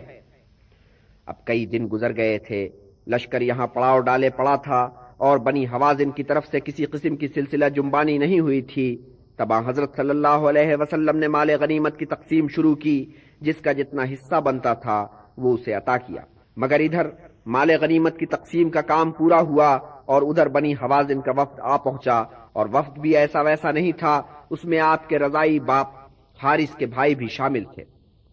اب کئی دن گزر گئے تھے، لشکر یہاں پڑاؤ ڈالے پڑا تھا اور بنی حوازن کی طرف سے کسی قسم کی سلسلہ جنبانی نہیں ہوئی تھی۔ تب حضرت صلی اللہ علیہ وسلم نے مال غنیمت کی تقسیم شروع کی۔ جس کا جتنا حصہ بنتا تھا وہ اسے عطا کیا، مگر ادھر مال غنیمت کی تقسیم کا کام پورا ہوا اور ادھر بنی حوازن کا وفد آ پہنچا، اور وفد بھی ایسا ویسا نہیں تھا، اس میں آپ کے رضائی باپ حارث کے بھائی بھی شامل تھے۔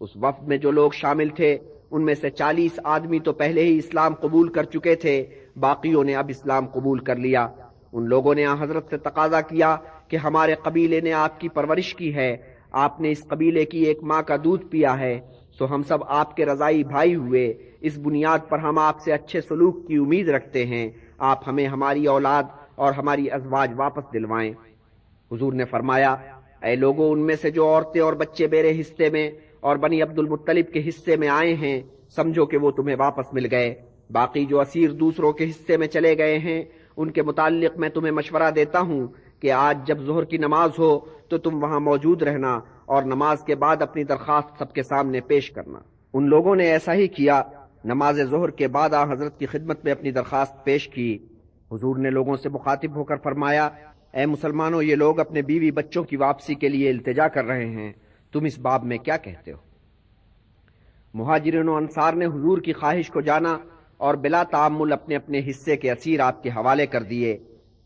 اس وفد میں جو لوگ شامل تھے ان میں سے 40 آدمی تو پہلے ہی اسلام قبول کر چکے تھے، باقیوں نے اب اسلام قبول کر لیا۔ ان لوگوں نے حضرت سے تقاضا کیا کہ ہمارے قبیلے نے آپ کی پرورش کی ہے، آپ نے اس قبیلے کی ایک ماں کا دودھ پیا ہے، سو ہم سب آپ کے رضائی بھائی ہوئے، اس بنیاد پر ہم آپ سے اچھے سلوک کی امید رکھتے ہیں، آپ ہمیں ہماری اولاد اور ہماری ازواج واپس دلوائیں۔ حضور نے فرمایا، اے لوگوں، ان میں سے جو عورتیں اور بچے میرے حصے میں اور بنی عبد المطلب کے حصے میں آئے ہیں، سمجھو کہ وہ تمہیں واپس مل گئے۔ باقی جو اسیر دوسروں کے حصے میں چلے گئے ہیں ان کے متعلق میں تمہیں مشورہ دیتا ہوں کہ آج جب ظہر کی نماز ہو تو تم وہاں موجود رہنا اور نماز کے بعد اپنی درخواست سب کے سامنے پیش کرنا۔ ان لوگوں نے ایسا ہی کیا۔ نماز ظہر کے بعد حضرت کی خدمت میں اپنی درخواست پیش کی۔ حضور نے لوگوں سے مخاطب ہو کر فرمایا، اے مسلمانوں، یہ لوگ اپنے بیوی بچوں کی واپسی کے لیے التجا کر رہے ہیں، تم اس باب میں کیا کہتے ہو؟ مہاجرین و انصار نے حضور کی خواہش کو جانا اور بلا تعامل اپنے اپنے حصے کے اسیر آپ کے حوالے کر دیے۔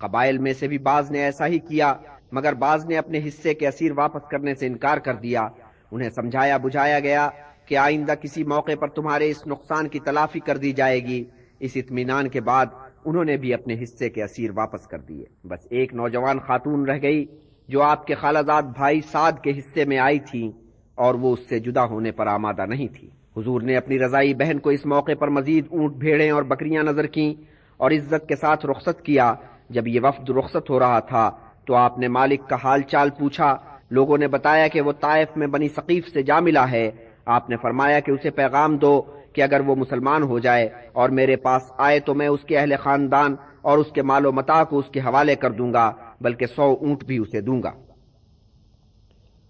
قبائل میں سے بھی بعض نے ایسا ہی کیا، مگر بعض نے اپنے حصے کے اسیر واپس کرنے سے انکار کر دیا۔ انہیں سمجھایا بجھایا گیا کہ آئندہ کسی موقع پر تمہارے اس نقصان کی تلافی کر دی جائے گی۔ اس اطمینان کے بعد انہوں نے بھی اپنے حصے کے اسیر واپس کر دیے۔ بس ایک نوجوان خاتون رہ گئی جو آپ کے خالہ زاد بھائی سعد کے حصے میں آئی تھی۔ اور وہ اس سے جدا ہونے پر آمادہ نہیں تھی۔ حضور نے اپنی رضائی بہن کو اس موقع پر مزید اونٹ، بھیڑیں اور بکریاں نظر کیں اور عزت کے ساتھ رخصت کیا۔ جب یہ وفد رخصت ہو رہا تھا تو آپ نے مالک کا حال چال پوچھا۔ لوگوں نے بتایا کہ وہ طائف میں بنی ثقیف سے جا ملا ہے۔ آپ نے فرمایا کہ اسے پیغام دو کہ اگر وہ مسلمان ہو جائے اور میرے پاس آئے تو میں اس کے اہل خاندان اور اس کے مال و متاع کو اس کے حوالے کر دوں گا، بلکہ 100 اونٹ بھی اسے دوں گا۔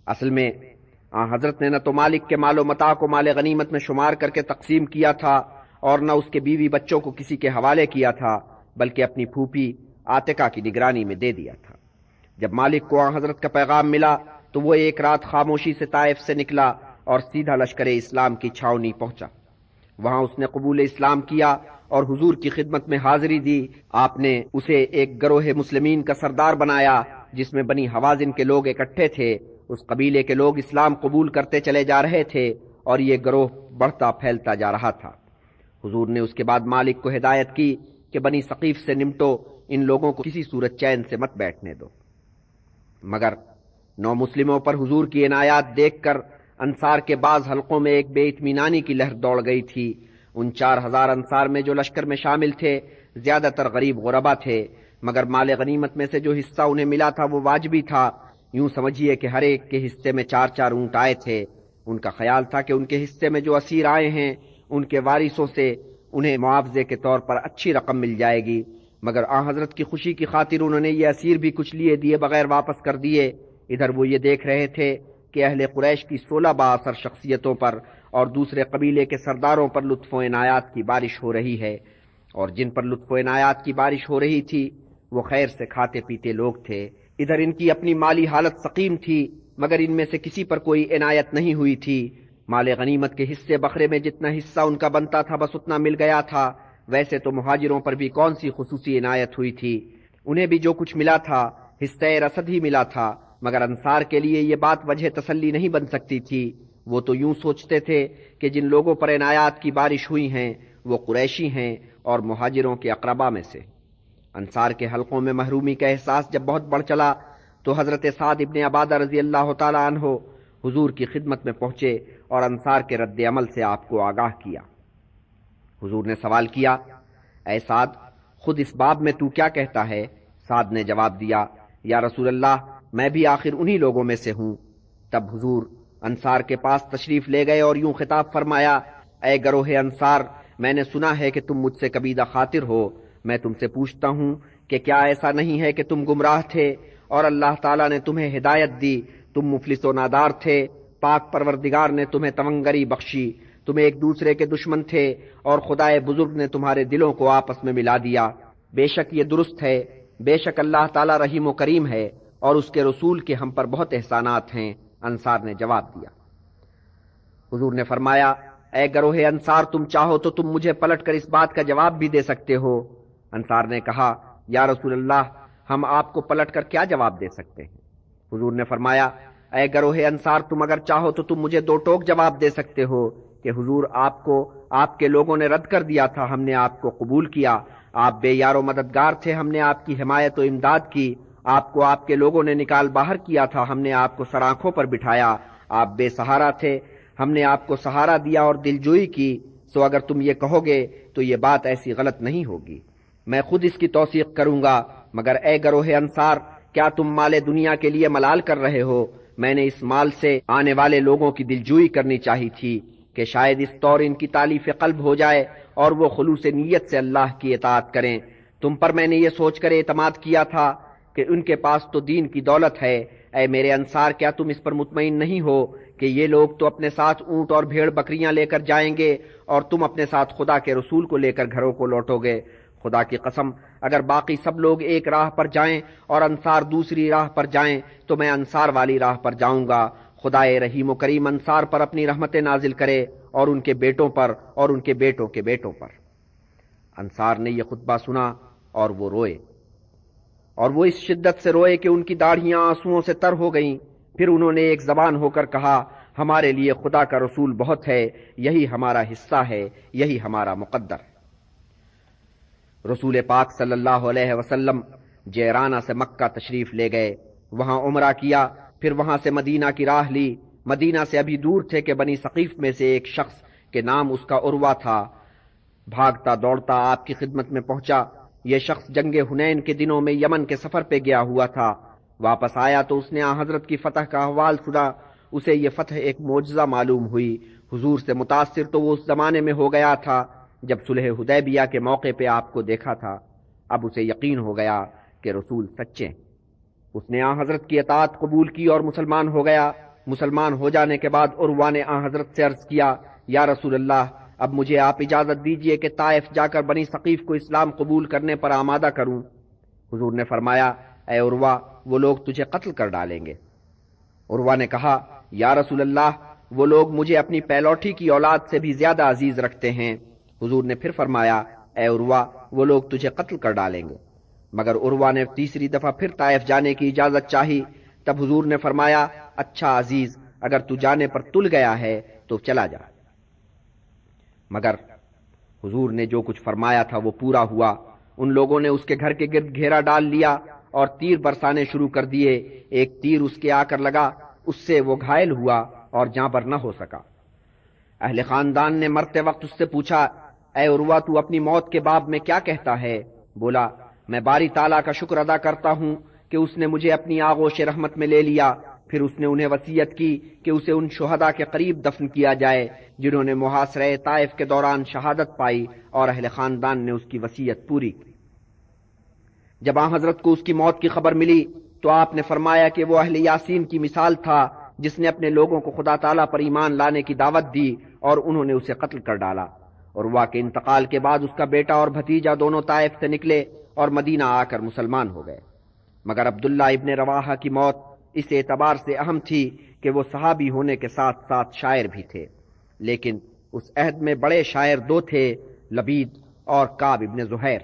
اصل میں حضرت نے نہ تو مالک کے مال و متاع کو مال غنیمت میں شمار کر کے تقسیم کیا تھا اور نہ اس کے بیوی بچوں کو کسی کے حوالے کیا تھا، بلکہ اپنی پھوپھی عاتقہ کی نگرانی میں دے دیا تھا۔ جب مالک کو حضرت کا پیغام ملا تو وہ ایک رات خاموشی سے طائف سے نکلا اور سیدھا لشکر اسلام کی چھاؤنی پہنچا۔ وہاں اس نے قبول اسلام کیا اور حضور کی خدمت میں حاضری دی۔ آپ نے اسے ایک گروہ مسلمین کا سردار بنایا جس میں بنی حوازن کے لوگ اکٹھے تھے۔ اس قبیلے کے لوگ اسلام قبول کرتے چلے جا رہے تھے اور یہ گروہ بڑھتا پھیلتا جا رہا تھا۔ حضور نے اس کے بعد مالک کو ہدایت کی کہ بنی ثقیف سے نمٹو، ان لوگوں کو کسی صورت چین سے مت بیٹھنے دو۔ مگر نو مسلموں پر حضور کی عنایات دیکھ کر انصار کے بعض حلقوں میں ایک بے اطمینانی کی لہر دوڑ گئی تھی۔ ان 4000 انصار میں جو لشکر میں شامل تھے زیادہ تر غریب غربا تھے، مگر مال غنیمت میں سے جو حصہ انہیں ملا تھا وہ واجبی تھا۔ یوں سمجھیے کہ ہر ایک کے حصے میں 4 اونٹ آئے تھے۔ ان کا خیال تھا کہ ان کے حصے میں جو اسیر آئے ہیں ان کے وارثوں سے انہیں معاوضے کے طور پر اچھی رقم مل جائے گی، مگر حضرت کی خوشی کی خاطر انہوں نے یہ اسیر بھی کچھ لیے دیے بغیر واپس کر دیے۔ ادھر وہ یہ دیکھ رہے تھے کہ اہل قریش کی 16 بااثر شخصیتوں پر اور دوسرے قبیلے کے سرداروں پر لطف و عنایات کی بارش ہو رہی ہے، اور جن پر لطف و عنایات کی بارش ہو رہی تھی وہ خیر سے کھاتے پیتے لوگ تھے۔ ادھر ان کی اپنی مالی حالت سقیم تھی، مگر ان میں سے کسی پر کوئی عنایت نہیں ہوئی تھی۔ مال غنیمت کے حصے بکرے میں جتنا حصہ ان کا بنتا تھا بس اتنا مل گیا تھا۔ ویسے تو مہاجروں پر بھی کون سی خصوصی عنایت ہوئی تھی، انہیں بھی جو کچھ ملا تھا حصہ رسد ہی ملا تھا، مگر انصار کے لیے یہ بات وجہ تسلی نہیں بن سکتی تھی۔ وہ تو یوں سوچتے تھے کہ جن لوگوں پر عنایات کی بارش ہوئی ہیں وہ قریشی ہیں اور مہاجروں کے اقربا میں سے۔ انصار کے حلقوں میں محرومی کا احساس جب بہت بڑھ چلا تو حضرت سعد ابن عبادہ رضی اللہ تعالی عنہ حضور کی خدمت میں پہنچے اور انصار کے رد عمل سے آپ کو آگاہ کیا۔ حضور نے سوال کیا، اے سعد، خود اس باب میں تو کیا کہتا ہے؟ سعد نے جواب دیا، یا رسول اللہ، میں بھی آخر انہی لوگوں میں سے ہوں۔ تب حضور انصار کے پاس تشریف لے گئے اور یوں خطاب فرمایا، اے گروہ انصار، میں نے سنا ہے کہ تم مجھ سے کبیدہ خاطر ہو۔ میں تم سے پوچھتا ہوں کہ کیا ایسا نہیں ہے کہ تم گمراہ تھے اور اللہ تعالیٰ نے تمہیں ہدایت دی؟ تم مفلس و نادار تھے، پاک پروردگار نے تمہیں توانگری بخشی۔ تم ایک دوسرے کے دشمن تھے اور خدائے بزرگ نے تمہارے دلوں کو آپس میں ملا دیا۔ بے شک یہ درست ہے، بے شک اللہ تعالیٰ رحیم و کریم ہے اور اس کے رسول کے ہم پر بہت احسانات ہیں۔ انصار نے جواب دیا۔ حضور نے فرمایا، اے گروہ انصار، تم چاہو تو تم مجھے پلٹ کر اس بات کا جواب بھی دے سکتے ہو۔ انصار نے کہا، یا رسول اللہ، ہم آپ کو پلٹ کر کیا جواب دے سکتے ہیں؟ حضور نے فرمایا، اے گروہ انصار، تم اگر چاہو تو تم مجھے 2 ٹوک جواب دے سکتے ہو کہ حضور آپ کو آپ کے لوگوں نے رد کر دیا تھا، ہم نے آپ کو قبول کیا۔ آپ بے یار و مددگار تھے، ہم نے آپ کی حمایت و امداد کی۔ آپ کو آپ کے لوگوں نے نکال باہر کیا تھا، ہم نے آپ کو سر آنکھوں پر بٹھایا۔ آپ بے سہارا تھے، ہم نے آپ کو سہارا دیا اور دلجوئی کی۔ سو اگر تم یہ کہو گے تو یہ بات ایسی غلط نہیں ہوگی، میں خود اس کی توثیق کروں گا۔ مگر اے گروہ انصار، کیا تم مال دنیا کے لیے ملال کر رہے ہو؟ میں نے اس مال سے آنے والے لوگوں کی دلجوئی کرنی چاہی تھی کہ شاید اس طور ان کی تالیف قلب ہو جائے اور وہ خلوص نیت سے اللہ کی اطاعت کریں۔ تم پر میں نے یہ سوچ کر اعتماد کیا تھا کہ ان کے پاس تو دین کی دولت ہے۔ اے میرے انصار، کیا تم اس پر مطمئن نہیں ہو کہ یہ لوگ تو اپنے ساتھ اونٹ اور بھیڑ بکریاں لے کر جائیں گے اور تم اپنے ساتھ خدا کے رسول کو لے کر گھروں کو لوٹو گے؟ خدا کی قسم، اگر باقی سب لوگ ایک راہ پر جائیں اور انصار دوسری راہ پر جائیں تو میں انصار والی راہ پر جاؤں گا۔ خدائے رحیم و کریم انصار پر اپنی رحمتیں نازل کرے اور ان کے بیٹوں پر اور ان کے بیٹوں کے بیٹوں پر۔ انصار نے یہ خطبہ سنا اور وہ روئے، اور وہ اس شدت سے روئے کہ ان کی داڑھیاں آنسوؤں سے تر ہو گئیں۔ پھر انہوں نے ایک زبان ہو کر کہا، ہمارے لیے خدا کا رسول بہت ہے، یہی ہمارا حصہ ہے، یہی ہمارا مقدر۔ رسول پاک صلی اللہ علیہ وسلم جیرانہ سے مکہ تشریف لے گئے، وہاں عمرہ کیا، پھر وہاں سے مدینہ کی راہ لی۔ مدینہ سے ابھی دور تھے کہ بنی ثقیف میں سے ایک شخص کہ نام اس کا عروہ تھا بھاگتا دوڑتا آپ کی خدمت میں پہنچا۔ یہ شخص جنگ حنین کے دنوں میں یمن کے سفر پہ گیا ہوا تھا۔ واپس آیا تو اس نے آن حضرت کی فتح کا احوال سنا۔ اسے یہ فتح ایک معجزہ معلوم ہوئی۔ حضور سے متاثر تو وہ اس زمانے میں ہو گیا تھا جب صلح حدیبیہ کے موقع پہ آپ کو دیکھا تھا۔ اب اسے یقین ہو گیا کہ رسول سچے۔ اس نے آن حضرت کی اطاعت قبول کی اور مسلمان ہو گیا۔ مسلمان ہو جانے کے بعد عروہ نے آن حضرت سے عرض کیا، یا رسول اللہ، اب مجھے آپ اجازت دیجئے کہ طائف جا کر بنی ثقیف کو اسلام قبول کرنے پر آمادہ کروں۔ حضور نے فرمایا، اے عروہ، وہ لوگ تجھے قتل کر ڈالیں گے۔ عروہ نے کہا، یا رسول اللہ، وہ لوگ مجھے اپنی پیلوٹی کی اولاد سے بھی زیادہ عزیز رکھتے ہیں۔ حضور نے پھر فرمایا، اے عروہ، وہ لوگ تجھے قتل کر ڈالیں گے۔ مگر عروہ نے تیسری دفعہ پھر طائف جانے کی اجازت چاہی۔ تب حضور نے فرمایا، اچھا عزیز، اگر تو جانے پر تل گیا ہے تو چلا جا۔ مگر حضور نے جو کچھ فرمایا تھا وہ پورا ہوا۔ ان لوگوں نے اس کے گھر کے گرد گھیرا ڈال لیا اور تیر برسانے شروع کر دیے۔ ایک تیر اس کے آ کر لگا، اس سے وہ گھائل ہوا اور جاں پر نہ ہو سکا۔ اہل خاندان نے مرتے وقت اس سے پوچھا، اے عروہ، تو اپنی موت کے باب میں کیا کہتا ہے؟ بولا، میں باری تعالیٰ کا شکر ادا کرتا ہوں کہ اس نے مجھے اپنی آغوش رحمت میں لے لیا۔ پھر اس نے انہیں وصیت کی کہ اسے ان شہداء کے قریب دفن کیا جائے جنہوں نے محاصرہ طائف کے دوران شہادت پائی، اور اہل خاندان نے اس کی وصیت پوری کی۔ جب آن حضرت کو اس کی موت کی خبر ملی تو آپ نے فرمایا کہ وہ اہل یاسین کی مثال تھا جس نے اپنے لوگوں کو خدا تعالیٰ پر ایمان لانے کی دعوت دی اور انہوں نے اسے قتل کر ڈالا۔ اور عروہ کے انتقال کے بعد اس کا بیٹا اور بھتیجا دونوں طائف سے نکلے اور مدینہ آ کر مسلمان ہو گئے۔ مگر عبداللہ ابن رواحہ کی موت اس اعتبار سے اہم تھی کہ وہ صحابی ہونے کے ساتھ ساتھ شاعر بھی تھے، لیکن اس عہد میں بڑے شاعر دو تھے، لبید اور کعب ابن زہیر۔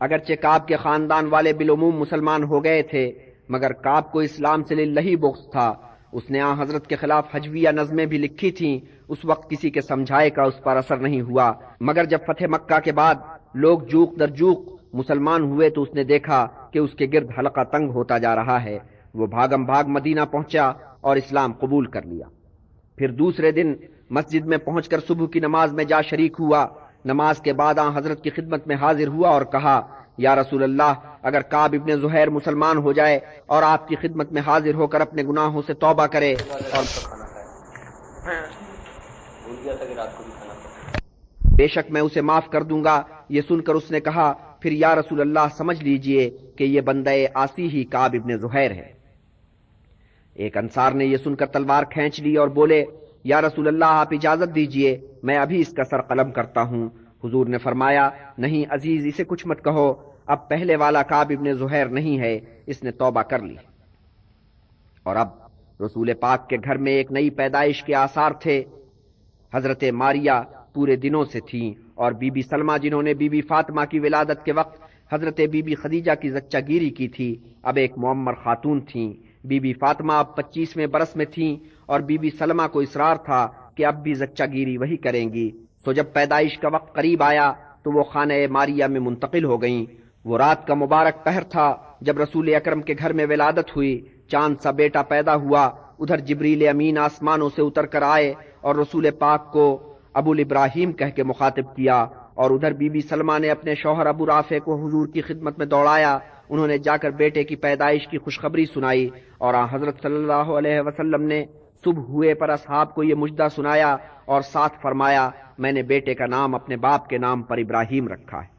اگرچہ کعب کے خاندان والے بالعموم مسلمان ہو گئے تھے، مگر کعب کو اسلام سے للہی بغض تھا۔ اس نے آن حضرت کے خلاف حجویہ نظمیں بھی لکھی تھیں۔ اس وقت کسی کے سمجھائے کا اس پر اثر نہیں ہوا، مگر جب فتح مکہ کے بعد لوگ جوق در جوق مسلمان ہوئے تو اس نے دیکھا کہ اس کے گرد حلقہ تنگ ہوتا جا رہا ہے۔ وہ بھاگم بھاگ مدینہ پہنچا اور اسلام قبول کر لیا۔ پھر دوسرے دن مسجد میں پہنچ کر صبح کی نماز میں جا شریک ہوا۔ نماز کے بعد آن حضرت کی خدمت میں حاضر ہوا اور کہا، یا رسول اللہ، اگر کعب ابن زہیر مسلمان ہو جائے اور آپ کی خدمت میں حاضر ہو کر اپنے گناہوں سے توبہ کرے اور بے شک میں اسے معاف کر دوں گا۔ یہ سن کر اس نے کہا، پھر یا رسول اللہ سمجھ لیجئے کہ یہ بندہ عاصی ہی کعب ابن زہیر ہے۔ ایک انصار نے یہ سن کر تلوار کھینچ لی اور بولے، یا رسول اللہ، آپ اجازت دیجئے، میں ابھی اس کا سر قلم کرتا ہوں۔ حضور نے فرمایا، نہیں عزیز، اسے کچھ مت کہو، اب پہلے والا کعب ابن زہیر نہیں ہے، اس نے توبہ کر لی۔ اور اب رسول پاک کے گھر میں ایک نئی پیدائش کے آثار تھے۔ حضرت ماریہ پورے دنوں سے تھیں، اور بی بی سلمہ جنہوں نے بی بی فاطمہ کی ولادت کے وقت حضرت بی بی خدیجہ کی زچہ گیری کی تھی، اب ایک معمر خاتون تھیں۔ بی بی فاطمہ اب 25ویں برس میں تھیں، اور بی بی سلمہ کو اصرار تھا کہ اب بھی زچہ گیری وہی کریں گی۔ سو جب پیدائش کا وقت قریب آیا تو وہ خانہ ماریہ میں منتقل ہو گئیں۔ وہ رات کا مبارک پہر تھا جب رسول اکرم کے گھر میں ولادت ہوئی۔ چاند سا بیٹا پیدا ہوا۔ ادھر جبریل امین آسمانوں سے اتر کر آئے اور رسول پاک کو ابو الابراہیم کہہ کے مخاطب کیا، اور ادھر بی بی سلمہ نے اپنے شوہر ابو رافع کو حضور کی خدمت میں دوڑایا۔ انہوں نے جا کر بیٹے کی پیدائش کی خوشخبری سنائی، اور حضرت صلی اللہ علیہ وسلم نے صبح ہوئے پر اصحاب کو یہ مجدہ سنایا اور ساتھ فرمایا، میں نے بیٹے کا نام اپنے باپ کے نام پر ابراہیم رکھا ہے۔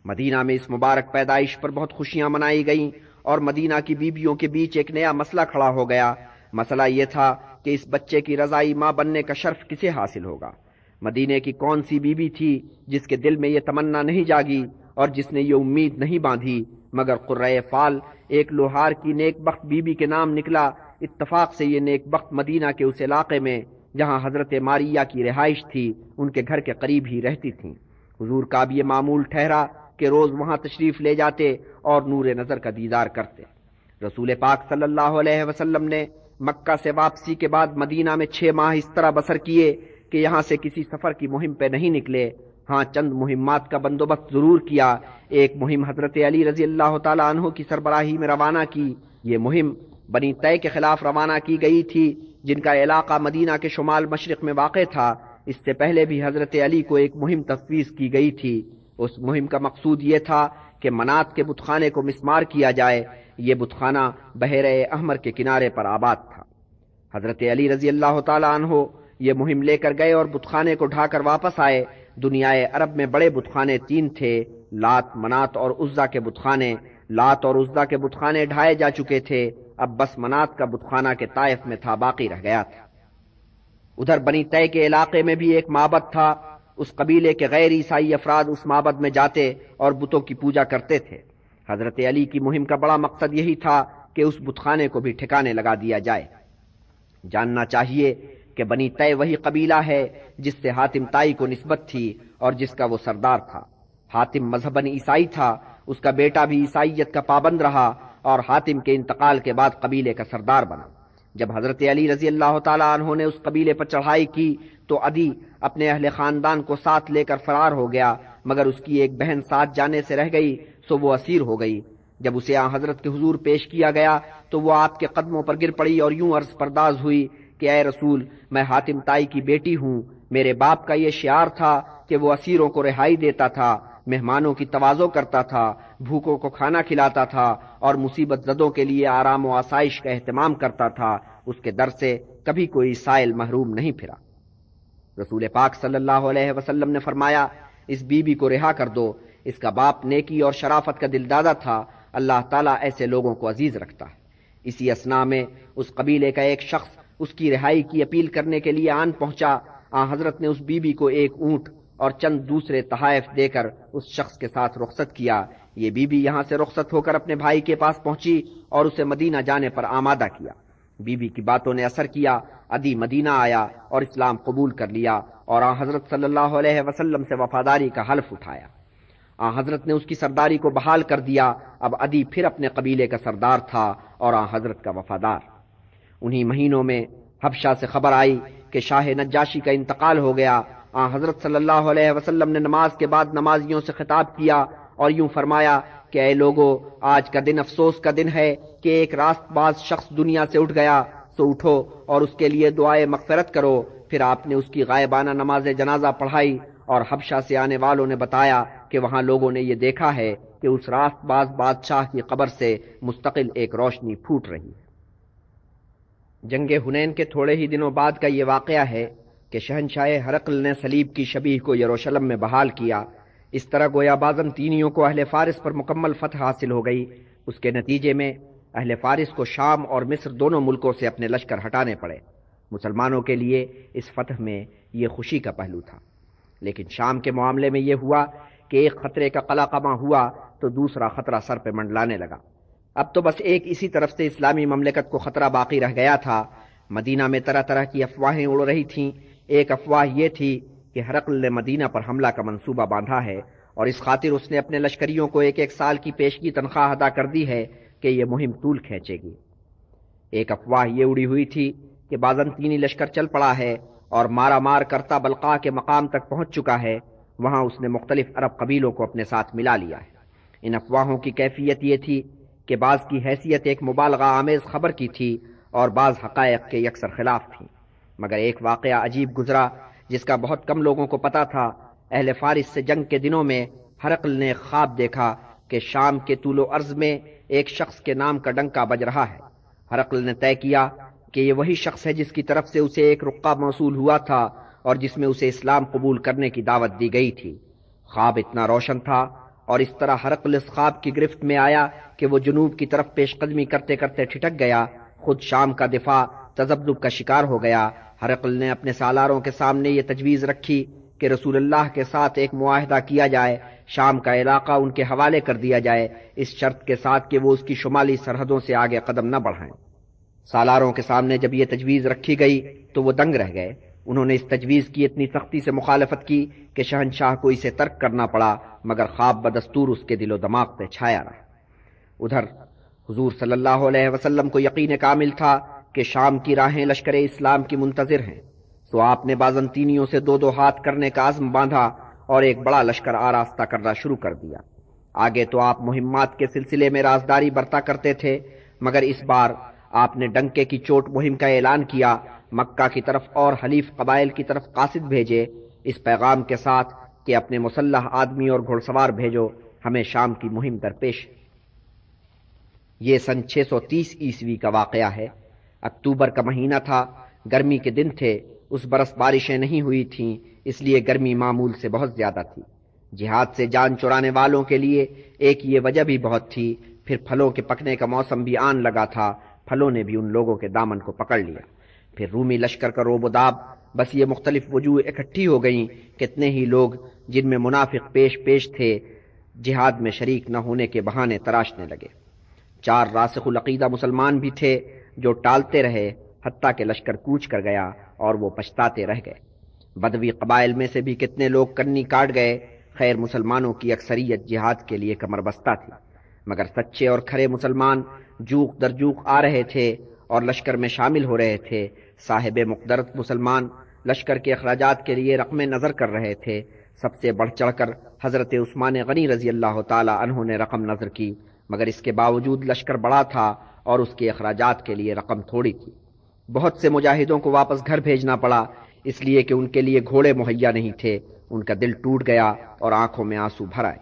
مدینہ میں اس مبارک پیدائش پر بہت خوشیاں منائی گئیں، اور مدینہ کی بیبیوں کے بیچ ایک نیا مسئلہ کھڑا ہو گیا۔ مسئلہ یہ تھا کہ اس بچے کی رضائی ماں بننے کا شرف کسے حاصل ہوگا۔ مدینے کی کون سی بیوی تھی جس کے دل میں یہ تمنا نہیں جاگی اور جس نے یہ امید نہیں باندھی، مگر قرۂ فال ایک لوہار کی نیک بخت بیوی کے نام نکلا۔ اتفاق سے یہ نیک بخت مدینہ کے اس علاقے میں جہاں حضرت ماریہ کی رہائش تھی ان کے گھر کے قریب ہی رہتی تھیں۔ حضور کا بھی یہ معمول ٹھہرا کہ روز وہاں تشریف لے جاتے اور نور نظر کا دیدار کرتے۔ رسول پاک صلی اللہ علیہ وسلم نے مکہ سے واپسی کے بعد مدینہ میں 6 ماہ اس طرح بسر کیے کہ یہاں سے کسی سفر کی مہم پہ نہیں نکلے۔ ہاں چند مہمات کا بندوبست ضرور کیا۔ ایک مہم حضرت علی رضی اللہ تعالیٰ عنہ کی سربراہی میں روانہ کی۔ یہ مہم بنی طے کے خلاف روانہ کی گئی تھی جن کا علاقہ مدینہ کے شمال مشرق میں واقع تھا، اس سے پہلے بھی حضرت علی کو ایک مہم تفویض کی گئی تھی۔ اس مہم کا مقصود یہ تھا کہ منات کے بت خانے کو مسمار کیا جائے۔ یہ بت خانہ بحیرہ احمر کے کنارے پر آباد تھا۔ حضرت علی رضی اللہ تعالیٰ عنہ یہ مہم لے کر گئے اور بت خانے کو ڈھا کر واپس آئے۔ دنیائے عرب میں بڑے بت خانے 3 تھے، لات، منات اور عزا کے بت خانے۔ لات اور عزا کے بت خانے ڈھائے جا چکے تھے، اب بس منات کا بت خانہ کے طائف میں تھا، باقی رہ گیا تھا۔ ادھر بنی طے کے علاقے میں بھی ایک معبد تھا۔ اس قبیلے کے غیر عیسائی افراد اس معبد میں جاتے اور بتوں کی پوجا کرتے تھے۔ حضرت علی کی مہم کا بڑا مقصد یہی تھا کہ اس بت خانے کو بھی ٹھکانے لگا دیا جائے۔ جاننا چاہیے کہ بنی طے وہی قبیلہ ہے جس سے حاتم طائی کو نسبت تھی اور جس کا وہ سردار تھا۔ حاتم مذہباً عیسائی تھا، اس کا بیٹا بھی عیسائیت کا پابند رہا اور حاتم کے انتقال کے بعد قبیلے کا سردار بنا۔ جب حضرت علی رضی اللہ تعالیٰ عنہ نے اس قبیلے پر چڑھائی کی تو عدی اپنے اہل خاندان کو ساتھ لے کر فرار ہو گیا، مگر اس کی ایک بہن ساتھ جانے سے رہ گئی، سو وہ اسیر ہو گئی۔ جب اسے آن حضرت کے حضور پیش کیا گیا تو وہ آپ کے قدموں پر گر پڑی اور یوں عرض پرداز ہوئی کہ اے رسول، میں حاتم طائی کی بیٹی ہوں۔ میرے باپ کا یہ شعار تھا کہ وہ اسیروں کو رہائی دیتا تھا، مہمانوں کی تواضع کرتا تھا، بھوکوں کو کھانا کھلاتا تھا اور مصیبت زدوں کے لیے آرام و آسائش کا اہتمام کرتا تھا۔ اس کے در سے کبھی کوئی سائل محروم نہیں پھرا۔ رسول پاک صلی اللہ علیہ وسلم نے فرمایا، اس بی بی کو رہا کر دو، اس کا باپ نیکی اور شرافت کا دلدادہ تھا، اللہ تعالیٰ ایسے لوگوں کو عزیز رکھتا ہے۔ اسی اثنا میں اس قبیلے کا ایک شخص اس کی رہائی کی اپیل کرنے کے لیے آن پہنچا۔ حضرت نے اس بی بی کو ایک اونٹ اور چند دوسرے تحائف دے کر اس شخص کے ساتھ رخصت کیا۔ یہ بی بی یہاں سے رخصت ہو کر اپنے بھائی کے پاس پہنچی اور اسے مدینہ جانے پر آمادہ کیا۔ بی بی کی باتوں نے اثر کیا، عدی مدینہ آیا اور اسلام قبول کر لیا اور حضرت صلی اللہ علیہ وسلم سے وفاداری کا حلف اٹھایا۔ حضرت نے اس کی سرداری کو بحال کر دیا۔ اب عدی پھر اپنے قبیلے کا سردار تھا اور حضرت کا وفادار۔ انہی مہینوں میں حبشہ سے خبر آئی کہ شاہ نجاشی کا انتقال ہو گیا۔ حضرت صلی اللہ علیہ وسلم نے نماز کے بعد نمازیوں سے خطاب کیا اور یوں فرمایا کہ اے لوگو، آج کا دن افسوس کا دن ہے کہ ایک راست باز شخص دنیا سے اٹھ گیا، سو اٹھو اور اس کے لیے دعائے مغفرت کرو۔ پھر آپ نے اس کی غائبانہ نماز جنازہ پڑھائی اور حبشہ سے آنے والوں نے بتایا کہ وہاں لوگوں نے یہ دیکھا ہے کہ اس راست باز بادشاہ کی قبر سے مستقل ایک روشنی پھوٹ رہی ہے۔ جنگ حنین کے تھوڑے ہی دنوں بعد کا یہ واقعہ ہے کہ شہنشاہ ہرقل نے صلیب کی شبیہ کو یروشلم میں بحال کیا۔ اس طرح گویا بازنطینیوں کو اہل فارس پر مکمل فتح حاصل ہو گئی۔ اس کے نتیجے میں اہل فارس کو شام اور مصر دونوں ملکوں سے اپنے لشکر ہٹانے پڑے۔ مسلمانوں کے لیے اس فتح میں یہ خوشی کا پہلو تھا، لیکن شام کے معاملے میں یہ ہوا کہ ایک خطرے کا قلاقمہ ہوا تو دوسرا خطرہ سر پہ منڈلانے لگا۔ اب تو بس ایک اسی طرف سے اسلامی مملکت کو خطرہ باقی رہ گیا تھا۔ مدینہ میں طرح طرح کی افواہیں اڑ رہی تھیں۔ ایک افواہ یہ تھی کہ ہرقل نے مدینہ پر حملہ کا منصوبہ باندھا ہے اور اس خاطر اس نے اپنے لشکریوں کو 1 سال کی پیشگی تنخواہ ادا کر دی ہے کہ یہ مہم طول کھینچے گی۔ ایک افواہ یہ اڑی ہوئی تھی کہ بازنطینی لشکر چل پڑا ہے اور مارا مار کرتا بلقاء کے مقام تک پہنچ چکا ہے، وہاں اس نے مختلف عرب قبیلوں کو اپنے ساتھ ملا لیا ہے۔ ان افواہوں کی کیفیت یہ تھی کہ بعض کی حیثیت ایک مبالغہ آمیز خبر کی تھی اور بعض حقائق کے یکسر خلاف تھیں، مگر ایک واقعہ عجیب گزرا جس کا بہت کم لوگوں کو پتا تھا۔ اہل فارس سے جنگ کے دنوں میں ہرقل نے خواب دیکھا کہ شام کے طول و عرض میں ایک شخص کے نام کا ڈنکا بج رہا ہے۔ ہرقل نے طے کیا کہ یہ وہی شخص ہے جس کی طرف سے اسے ایک رقعہ موصول ہوا تھا اور جس میں اسے اسلام قبول کرنے کی دعوت دی گئی تھی۔ خواب اتنا روشن تھا اور اس طرح ہرقل اس خواب کی گرفت میں آیا کہ وہ جنوب کی طرف پیش قدمی کرتے کرتے ٹھٹک گیا۔ خود شام کا دفاع تذبذب کا شکار ہو گیا۔ ہرقل نے اپنے سالاروں کے سامنے یہ تجویز رکھی کہ رسول اللہ کے ساتھ ایک معاہدہ کیا جائے، شام کا علاقہ ان کے حوالے کر دیا جائے، اس شرط کے ساتھ کہ وہ اس کی شمالی سرحدوں سے آگے قدم نہ بڑھائیں۔ سالاروں کے سامنے جب یہ تجویز رکھی گئی تو وہ دنگ رہ گئے۔ انہوں نے اس تجویز کی اتنی سختی سے مخالفت کی کہ شہنشاہ کو اسے ترک کرنا پڑا، مگر خواب بدستور اس کے دل و دماغ پہ چھایا رہا۔ ادھر حضور صلی اللہ علیہ وسلم کو یقین کامل تھا کہ شام کی راہیں لشکر اسلام کی منتظر ہیں، سو آپ نے بازنطینیوں سے 2 ہاتھ کرنے کا عزم باندھا اور ایک بڑا لشکر آراستہ کرنا شروع کر دیا۔ آگے تو آپ مہمات کے سلسلے میں رازداری برتا کرتے تھے، مگر اس بار آپ نے ڈنکے کی چوٹ مہم کا اعلان کیا، مکہ کی طرف اور حلیف قبائل کی طرف قاصد بھیجے اس پیغام کے ساتھ کہ اپنے مسلح آدمی اور گھڑ سوار بھیجو، ہمیں شام کی مہم درپیش ہے۔ یہ سن 630 عیسوی کا واقعہ ہے۔ اکتوبر کا مہینہ تھا، گرمی کے دن تھے، اس برس بارشیں نہیں ہوئی تھیں، اس لیے گرمی معمول سے بہت زیادہ تھی۔ جہاد سے جان چرانے والوں کے لیے ایک یہ وجہ بھی بہت تھی، پھر پھلوں کے پکنے کا موسم بھی آن لگا تھا، پھلوں نے بھی ان لوگوں کے دامن کو پکڑ لیا۔ پھر رومی لشکر کا روب و داب، بس یہ مختلف وجوہ اکٹھی ہو گئیں، کتنے ہی لوگ جن میں منافق پیش تھے جہاد میں شریک نہ ہونے کے بہانے تراشنے لگے۔ 4 راسخ العقیدہ مسلمان بھی تھے جو ٹالتے رہے، حتیٰ کہ لشکر کوچ کر گیا اور وہ پچھتاتے رہ گئے۔ بدوی قبائل میں سے بھی کتنے لوگ کنی کاٹ گئے۔ خیر مسلمانوں کی اکثریت جہاد کے لیے کمر بستہ تھی، مگر سچے اور کھرے مسلمان جوق در جوق آ رہے تھے اور لشکر میں شامل ہو رہے تھے۔ صاحب مقدرت مسلمان لشکر کے اخراجات کے لیے رقم نظر کر رہے تھے۔ سب سے بڑھ چڑھ کر حضرت عثمان غنی رضی اللہ تعالی عنہ نے رقم نظر کی، مگر اس کے باوجود لشکر بڑا تھا اور اس کے اخراجات کے لیے رقم تھوڑی تھی۔ بہت سے مجاہدوں کو واپس گھر بھیجنا پڑا، اس لیے کہ ان کے لیے گھوڑے مہیا نہیں تھے۔ ان کا دل ٹوٹ گیا اور آنکھوں میں آنسو بھر آئے۔